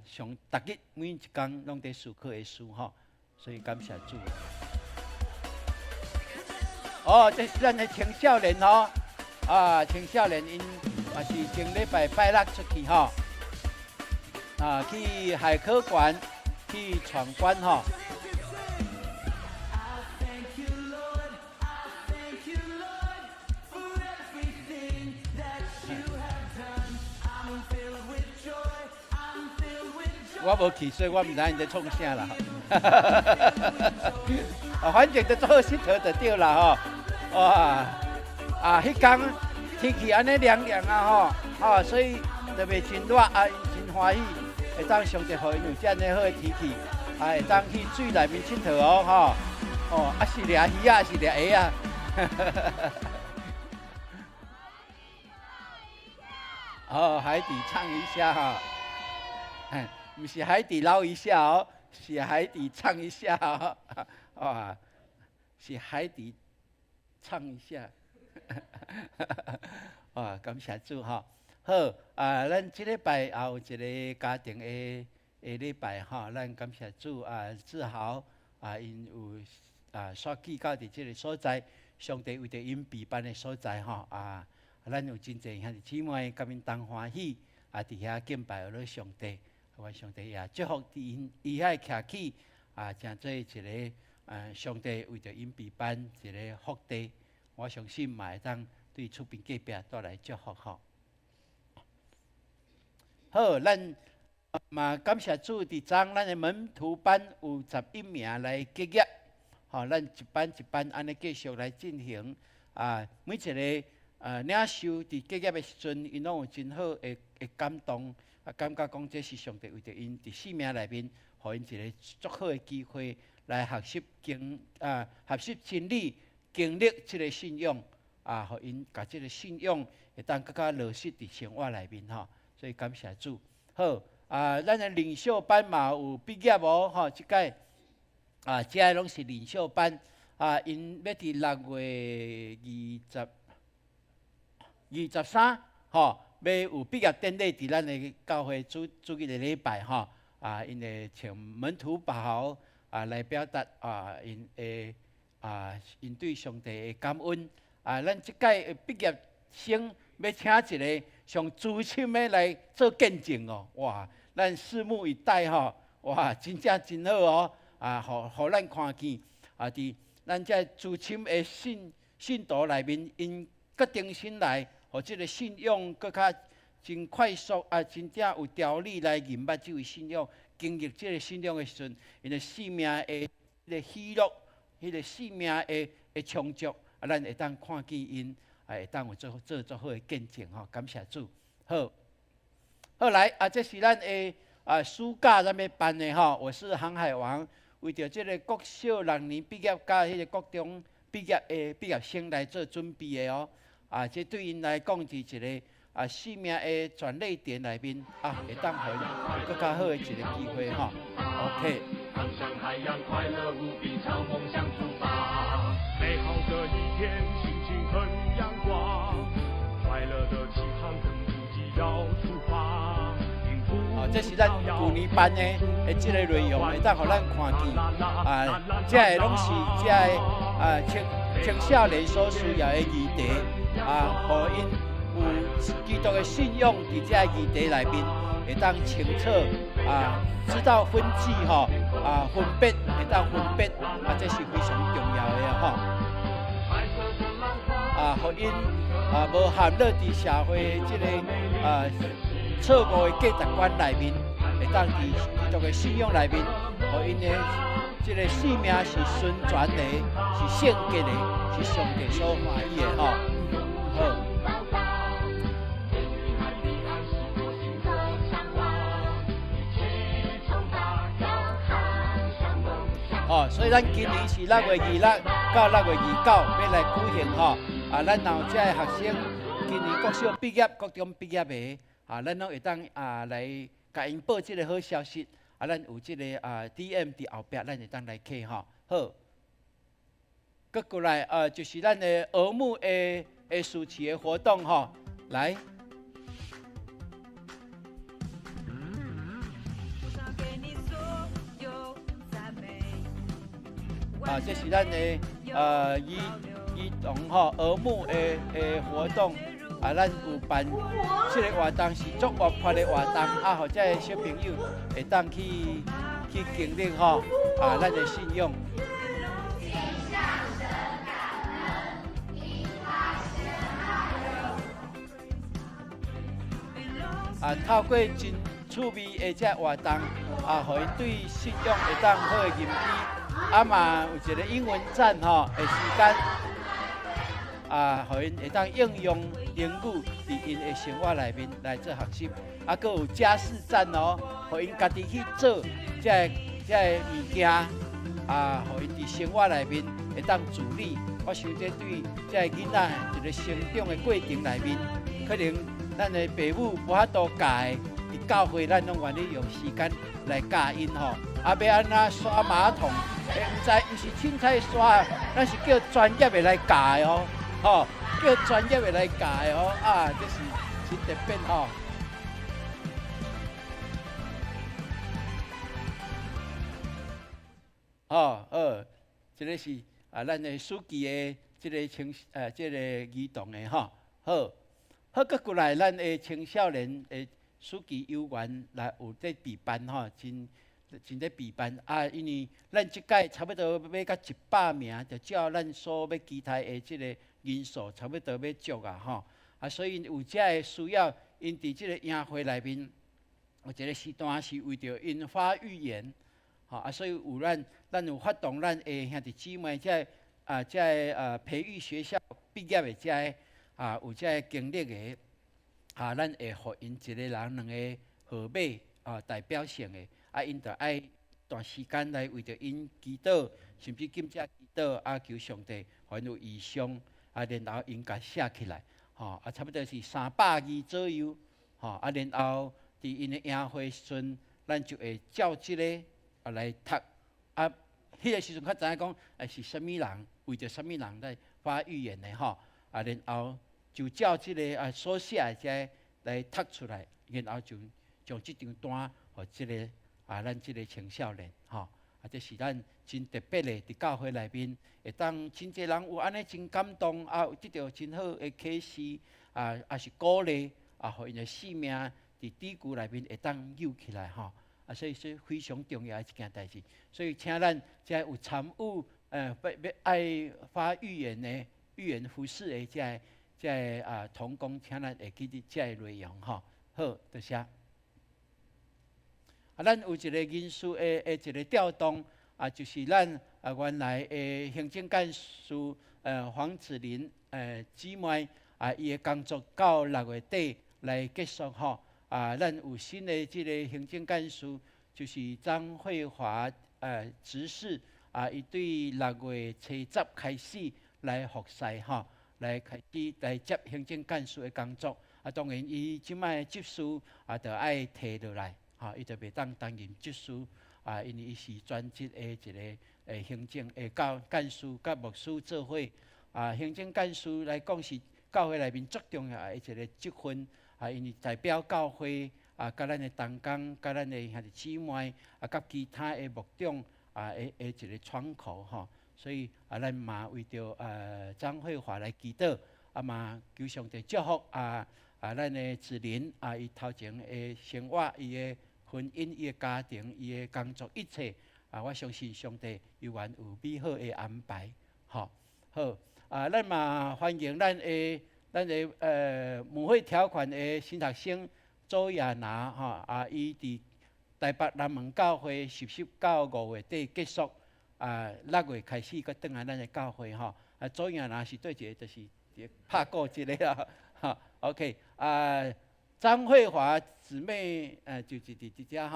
上逐日每一天拢在思考的事吼，所以感谢主。这是咱的青少年吼，青少年因也是前礼拜六出去吼，去海科馆去闯关吼。我无去，所以我唔知因在创啥啦。反正就做佚佗就对啦吼。哇，迄天天气安尼凉凉吼，所以特别真热因真欢喜，会当上帝互因有这样好的天气，会当去水内面佚佗吼，是掠鱼是掠虾海底唱一下哈。不是海底捞一下是海底唱一下是海底唱一下感谢主好，咱这礼拜也有一个家庭的礼拜咱感谢主志豪因有选举到伫这个所在，上帝为着因备办的所在咱有真侪兄弟姊妹甲因同欢喜伫遐敬拜了上帝。我上帝也祝福伊遐徛起真做一个上帝为着因备办一个福地，我相信嘛会当对厝边隔壁带来祝福吼。好，咱嘛感谢主伫昨咱的门徒班有11名来结业，咱一班一班安尼继续来进行每一个领袖伫结业的时阵，因拢有真好的感动。感觉讲这是上帝为着因伫生命内面，互因一个足好的机会来学习学习真理，经历这个信仰互因把这个信仰会当更加落实伫生活内面吼。所以感谢主。好咱的领袖班嘛有毕业无吼？即届遮拢是领袖班因要伫6月23吼，要有毕业典礼伫咱的教会主日的礼拜吼。因会请门徒把好来表达因的因对上帝的感恩。咱即届毕业生要请一个上资深的来做见证哦，哇！咱拭目以待吼，哇，真正真好哦，互咱看见伫咱这资深的信徒内面，因决定心来，互即个信仰更较真快速真正有条理来认捌即位信仰，经历即个信仰的时阵，因的生命的个喜乐，迄个生命的充足，咱会当看见因，会当有做足好的见证吼，感谢主。好来这是咱的暑假咱要办的吼，我是航海王，为着即个国小6年毕业甲迄个国中毕业生来做准备的哦。这对因来讲是一个生命的转捩点内面会当互因更较好的一个机会吼。OK。航向海洋，快乐无比，朝梦想出发。美好的一天，心情很阳光，快乐的起航，跟自己要出发。这是咱旧年办的即个内容，会当互咱看见这个拢是这个青少年所需要的议题互因有基督的信仰伫这个议题内面，会当清楚知道分际吼分别，会当分别这是非常重要的吼互因无陷落伫社会即个错误的价值观内面，会当伫基督的信仰内面，互因的即个生命是纯全的，是圣洁的，是上帝所欢喜的吼。好。所以咱今年是6月26到6月29要来举行吼。咱有这个学生今年国小毕业、国中毕业的。咱拢会当来甲因报即个好消息。咱有即个DM 伫后壁，咱会当来客吼。好，搁过来就是咱的儿母的暑期的活动吼。来，这是咱的儿童吼儿母的活动。咱有办这个活动是足活泼的活动，互这个小朋友会当去经历吼咱的信仰。透过真趣味的这活动，互因对信仰会当好的认知，嘛有一个英文站吼的时间。互因会当应用英语伫因的生活内面来做学习，搁有家事站哦，互因家己去做这个物件，互因伫生活内面会当自理。我想这对这个囡仔一个成长的过程内面，可能咱的父母无法度教的，伫教会咱拢愿意用时间来教因吼。要安怎刷马桶，毋是凊彩刷，咱是叫专业的来教的哦。叫专业的来教的哦，这是真特别吼。这个是咱的暑期的这个这个儿童的吼。好，搁过来咱的青少年的暑期幼园来有在备办吼，真在备办因为咱即届差不多要到100名，就照咱所要期待的这个人数差不多要足吼。所以有这个需要，因伫这个营会内面有一个时段是为着因发预言，所以有咱有发动咱的兄弟姊妹这培育学校毕业的有这经历的咱会互因一个人2个号码代表性的。因着爱段时间来为着因祈祷，甚至今朝祈祷求上帝，还有异象然后因甲写起来。吼差不多是300字左右，吼然后伫因的宴会时阵，咱就会照即个来读迄个时阵较知影讲是啥物人，为着啥物人来发预言的吼然后就照即个所写的这来读出来，然后就将即张单互即个咱即个青少年吼这是咱真特别的，伫教会内面会当真侪人有安尼真感动有得到真好的启示也是鼓励互因的性命伫低谷内面会当有起来吼所以是非常重要的一件代志。所以请咱遮有参与要爱发预言的预言服饰的遮同工，请咱会记得遮个内容吼。好，多谢。咱有一个人事的一个调动就是咱原来的行政干事黄子玲姊妹伊的工作到6月底来结束吼咱有新的这个行政干事就是张慧华执事伊对6月初10开始来服侍吼，来开始来接行政干事的工作当然伊即摆执事就爱摕落来。伊就袂当担任执事因为伊是专职的一个行政的干事甲牧师做伙行政干事来讲是教会内面最重要的一个职分因为代表教会甲咱的同工、甲咱的兄弟姊妹甲其他的牧长的一个窗口吼，所以咱嘛为着张慧华来祈祷嘛求上帝祝福咱的子琳伊头前的生活、伊的婚姻、伊的家庭、伊的工作，一切我相信上帝永远有美好的安排。好，咱嘛欢迎咱的母会条款的新学生周亚娜伊伫台北南门教会实到5月底结束6月开始，佮转来咱的教会周亚娜是对一个就是拍鼓一个啦OK 张慧华姊妹就是伫即遮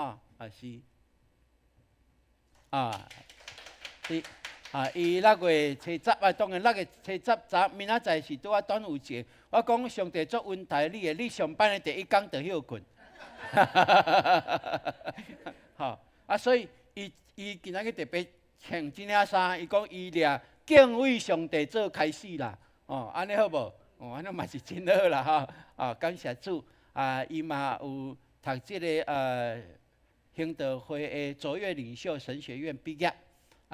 是伊6月初10当然6月初10明仔载是拄端午节。我讲上帝做恩待你的，你上班的第一天就休困。所以伊今仔日特别穿这领衫，伊讲伊掠敬畏上帝做开始啦。安尼好无？安尼嘛是真好啦感谢主。伊嘛有读即个兴德会的卓越领袖神学院毕业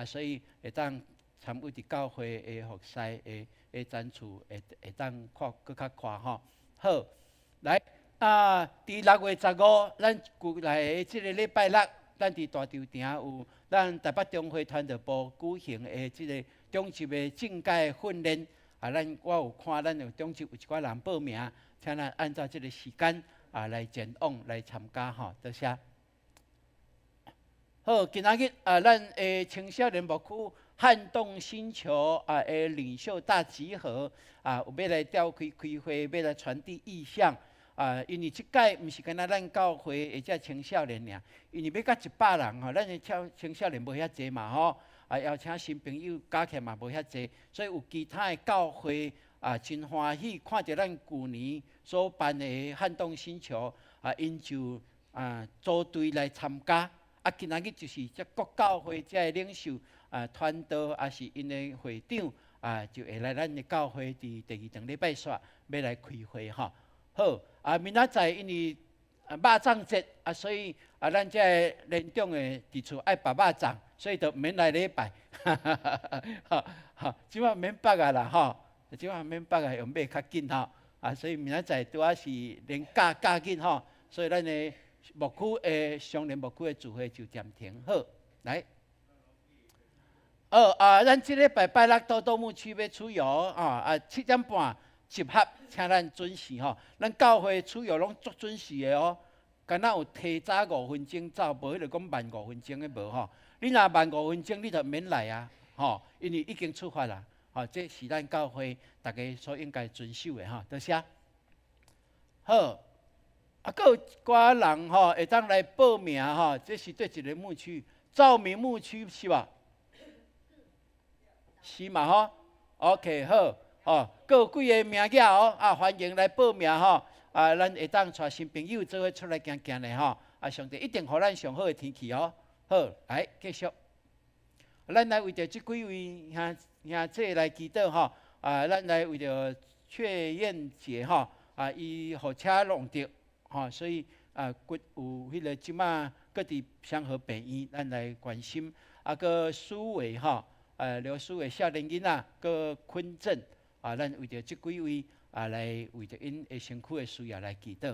所以会当参与伫教会的服侍的展示，会当更较看好，来伫6月15，咱旧来的即个礼拜六，咱伫大稻埕有咱台北中会传道部举行的即个中级的政界训练我有看，咱有中级有一寡人报名。请咱按照这个时间来前往来参加多谢。好，今仔日咱的青少年牧区撼动星球的领袖大集合有要来召开会，要来传递意向因为即届毋是干那咱教会的这青少年尔，因为要到100人咱的青少年无遐济嘛邀请新朋友加起来嘛无遐济，所以有其他的教会。真欢喜看到咱旧年所办的撼动星球因就组队来参加今仔日就是这各教会这的领袖传道是因的会长就会来咱的教会伫第2场礼拜煞要来开会好明仔载因为肉粽节所以咱这年长的伫厝爱肉粽，所以就免来礼拜即摆免北啦即摆免北用买较紧所以明仔载拄是连假紧所以咱的牧区的双联牧区的聚会就暂停好来。咱即礼拜拜六到东木区要出游7点半集合，请咱准时咱教会出游拢足准时的敢若有提早5分钟走，无迄个讲慢5分钟的无你若慢5分钟，你就免来因为已经出发啦。这是咱教会大家所应该遵守的多谢。好，佫有一寡人会当来报名这是对一个牧区，照明牧区是吧？是嘛OK 好哦，各有几个名额哦，啊，欢迎来报名吼，啊，咱会当带新朋友做伙出来行行的吼，啊，上帝一定予咱上好的天气哦。好，来继续，咱来为着即几位兄姐来祈祷吼，啊，咱来为着雀燕节吼，啊，伊火车弄着吼，所以啊，骨有迄个即马各伫祥和病院，咱来关心，啊，个苏伟吼，刘苏伟少年囡仔，个坤正。啊，咱为着即几位啊，来为着因的身躯的需要来祈祷。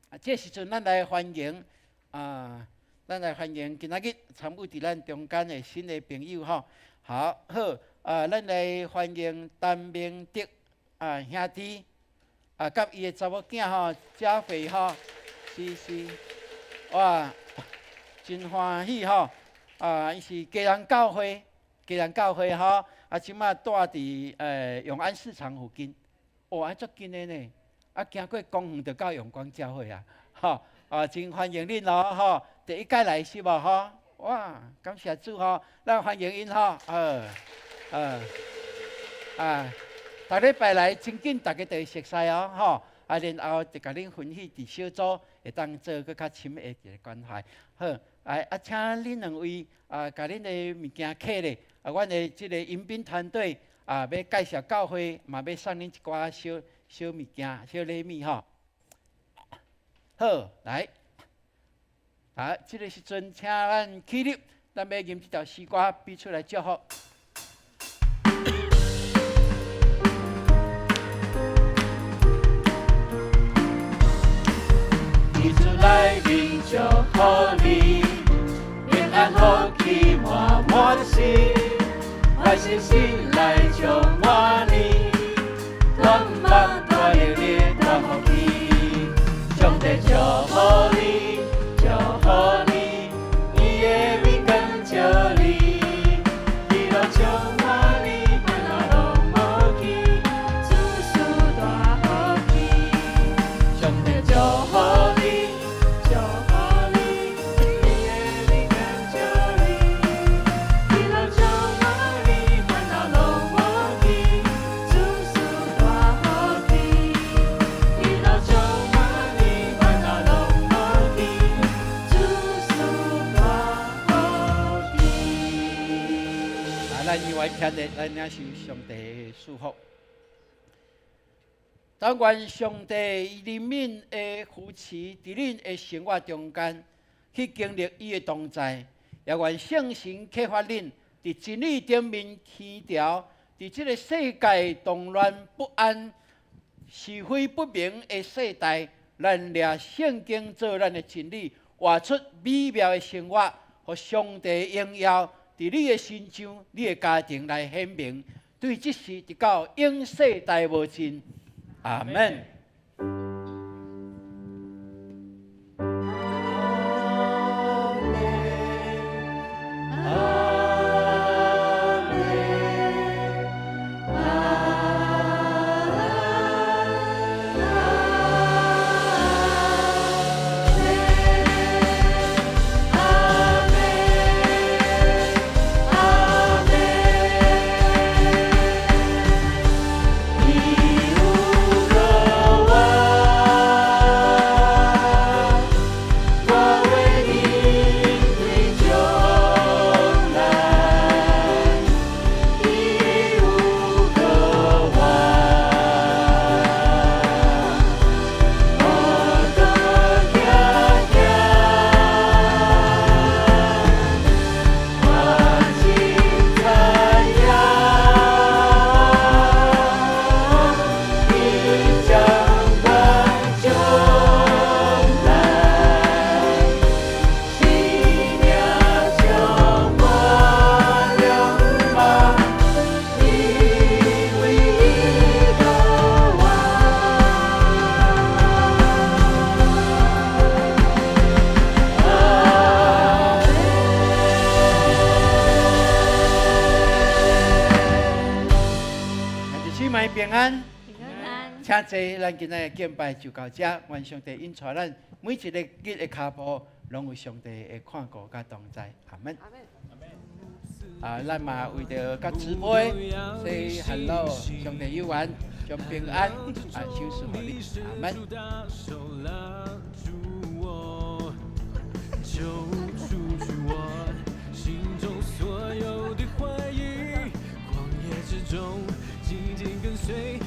啊，这时阵咱来欢迎啊，咱来欢迎今仔日参与伫咱中间的新的朋友吼。好，啊，咱来欢迎陈明德啊兄弟啊，甲伊的查某囝吼，嘉慧吼，是，哇，真欢喜吼！啊，伊是家人教会吼。啊，即马住伫永安市场附近，哦，足近的呢。啊，行过公园就到永光教会啊，吼，啊，真欢迎恁咯，吼，第一届来是无吼？哇，感谢主吼，咱欢迎因吼，逐礼拜来真紧，大家就会熟悉哦，吼，啊，然后就甲恁分享伫小组，会当做搁较深的一个关怀。好，啊，请恁两位啊，甲恁的物件客咧。啊，阮的即个迎宾团队啊，要介绍教会，嘛要送恁一寡小物件、小礼物吼。好，来，啊，即个时阵，请咱起立，咱要吟即条诗歌，比出来祝福。主来临祝福你，平安福气满满心。爱心心来充满你，光芒大热烈大福气，上帝祝福你，祝福你，你的名更照你，喜乐充满你，烦恼拢无去，主赐大福气，上帝祝福你，祝福你，你的名更照你，喜乐充满。咱意外听的，咱领受上帝的祝福。但愿上帝怜悯的扶持，伫恁的生活中间去经历伊的同在，也愿圣神启发恁伫真理顶面天条，伫这个世界动乱不安、是非不明的世代，咱掠圣经做咱的真理，活出美妙的生活，和上帝荣耀。伫你的身上、你的家庭来显明，对这事直到永世代无尽。阿门。平安，请坐，咱今日的敬拜就到这。愿上帝引带咱每一个日的脚步，拢有上帝的看顾甲同在。阿门。咱嘛为着甲姊妹 say hello， 上帝有缘，将平安赏赐予你，阿门。救赎我心中所有的怀疑，旷野之中紧紧跟随。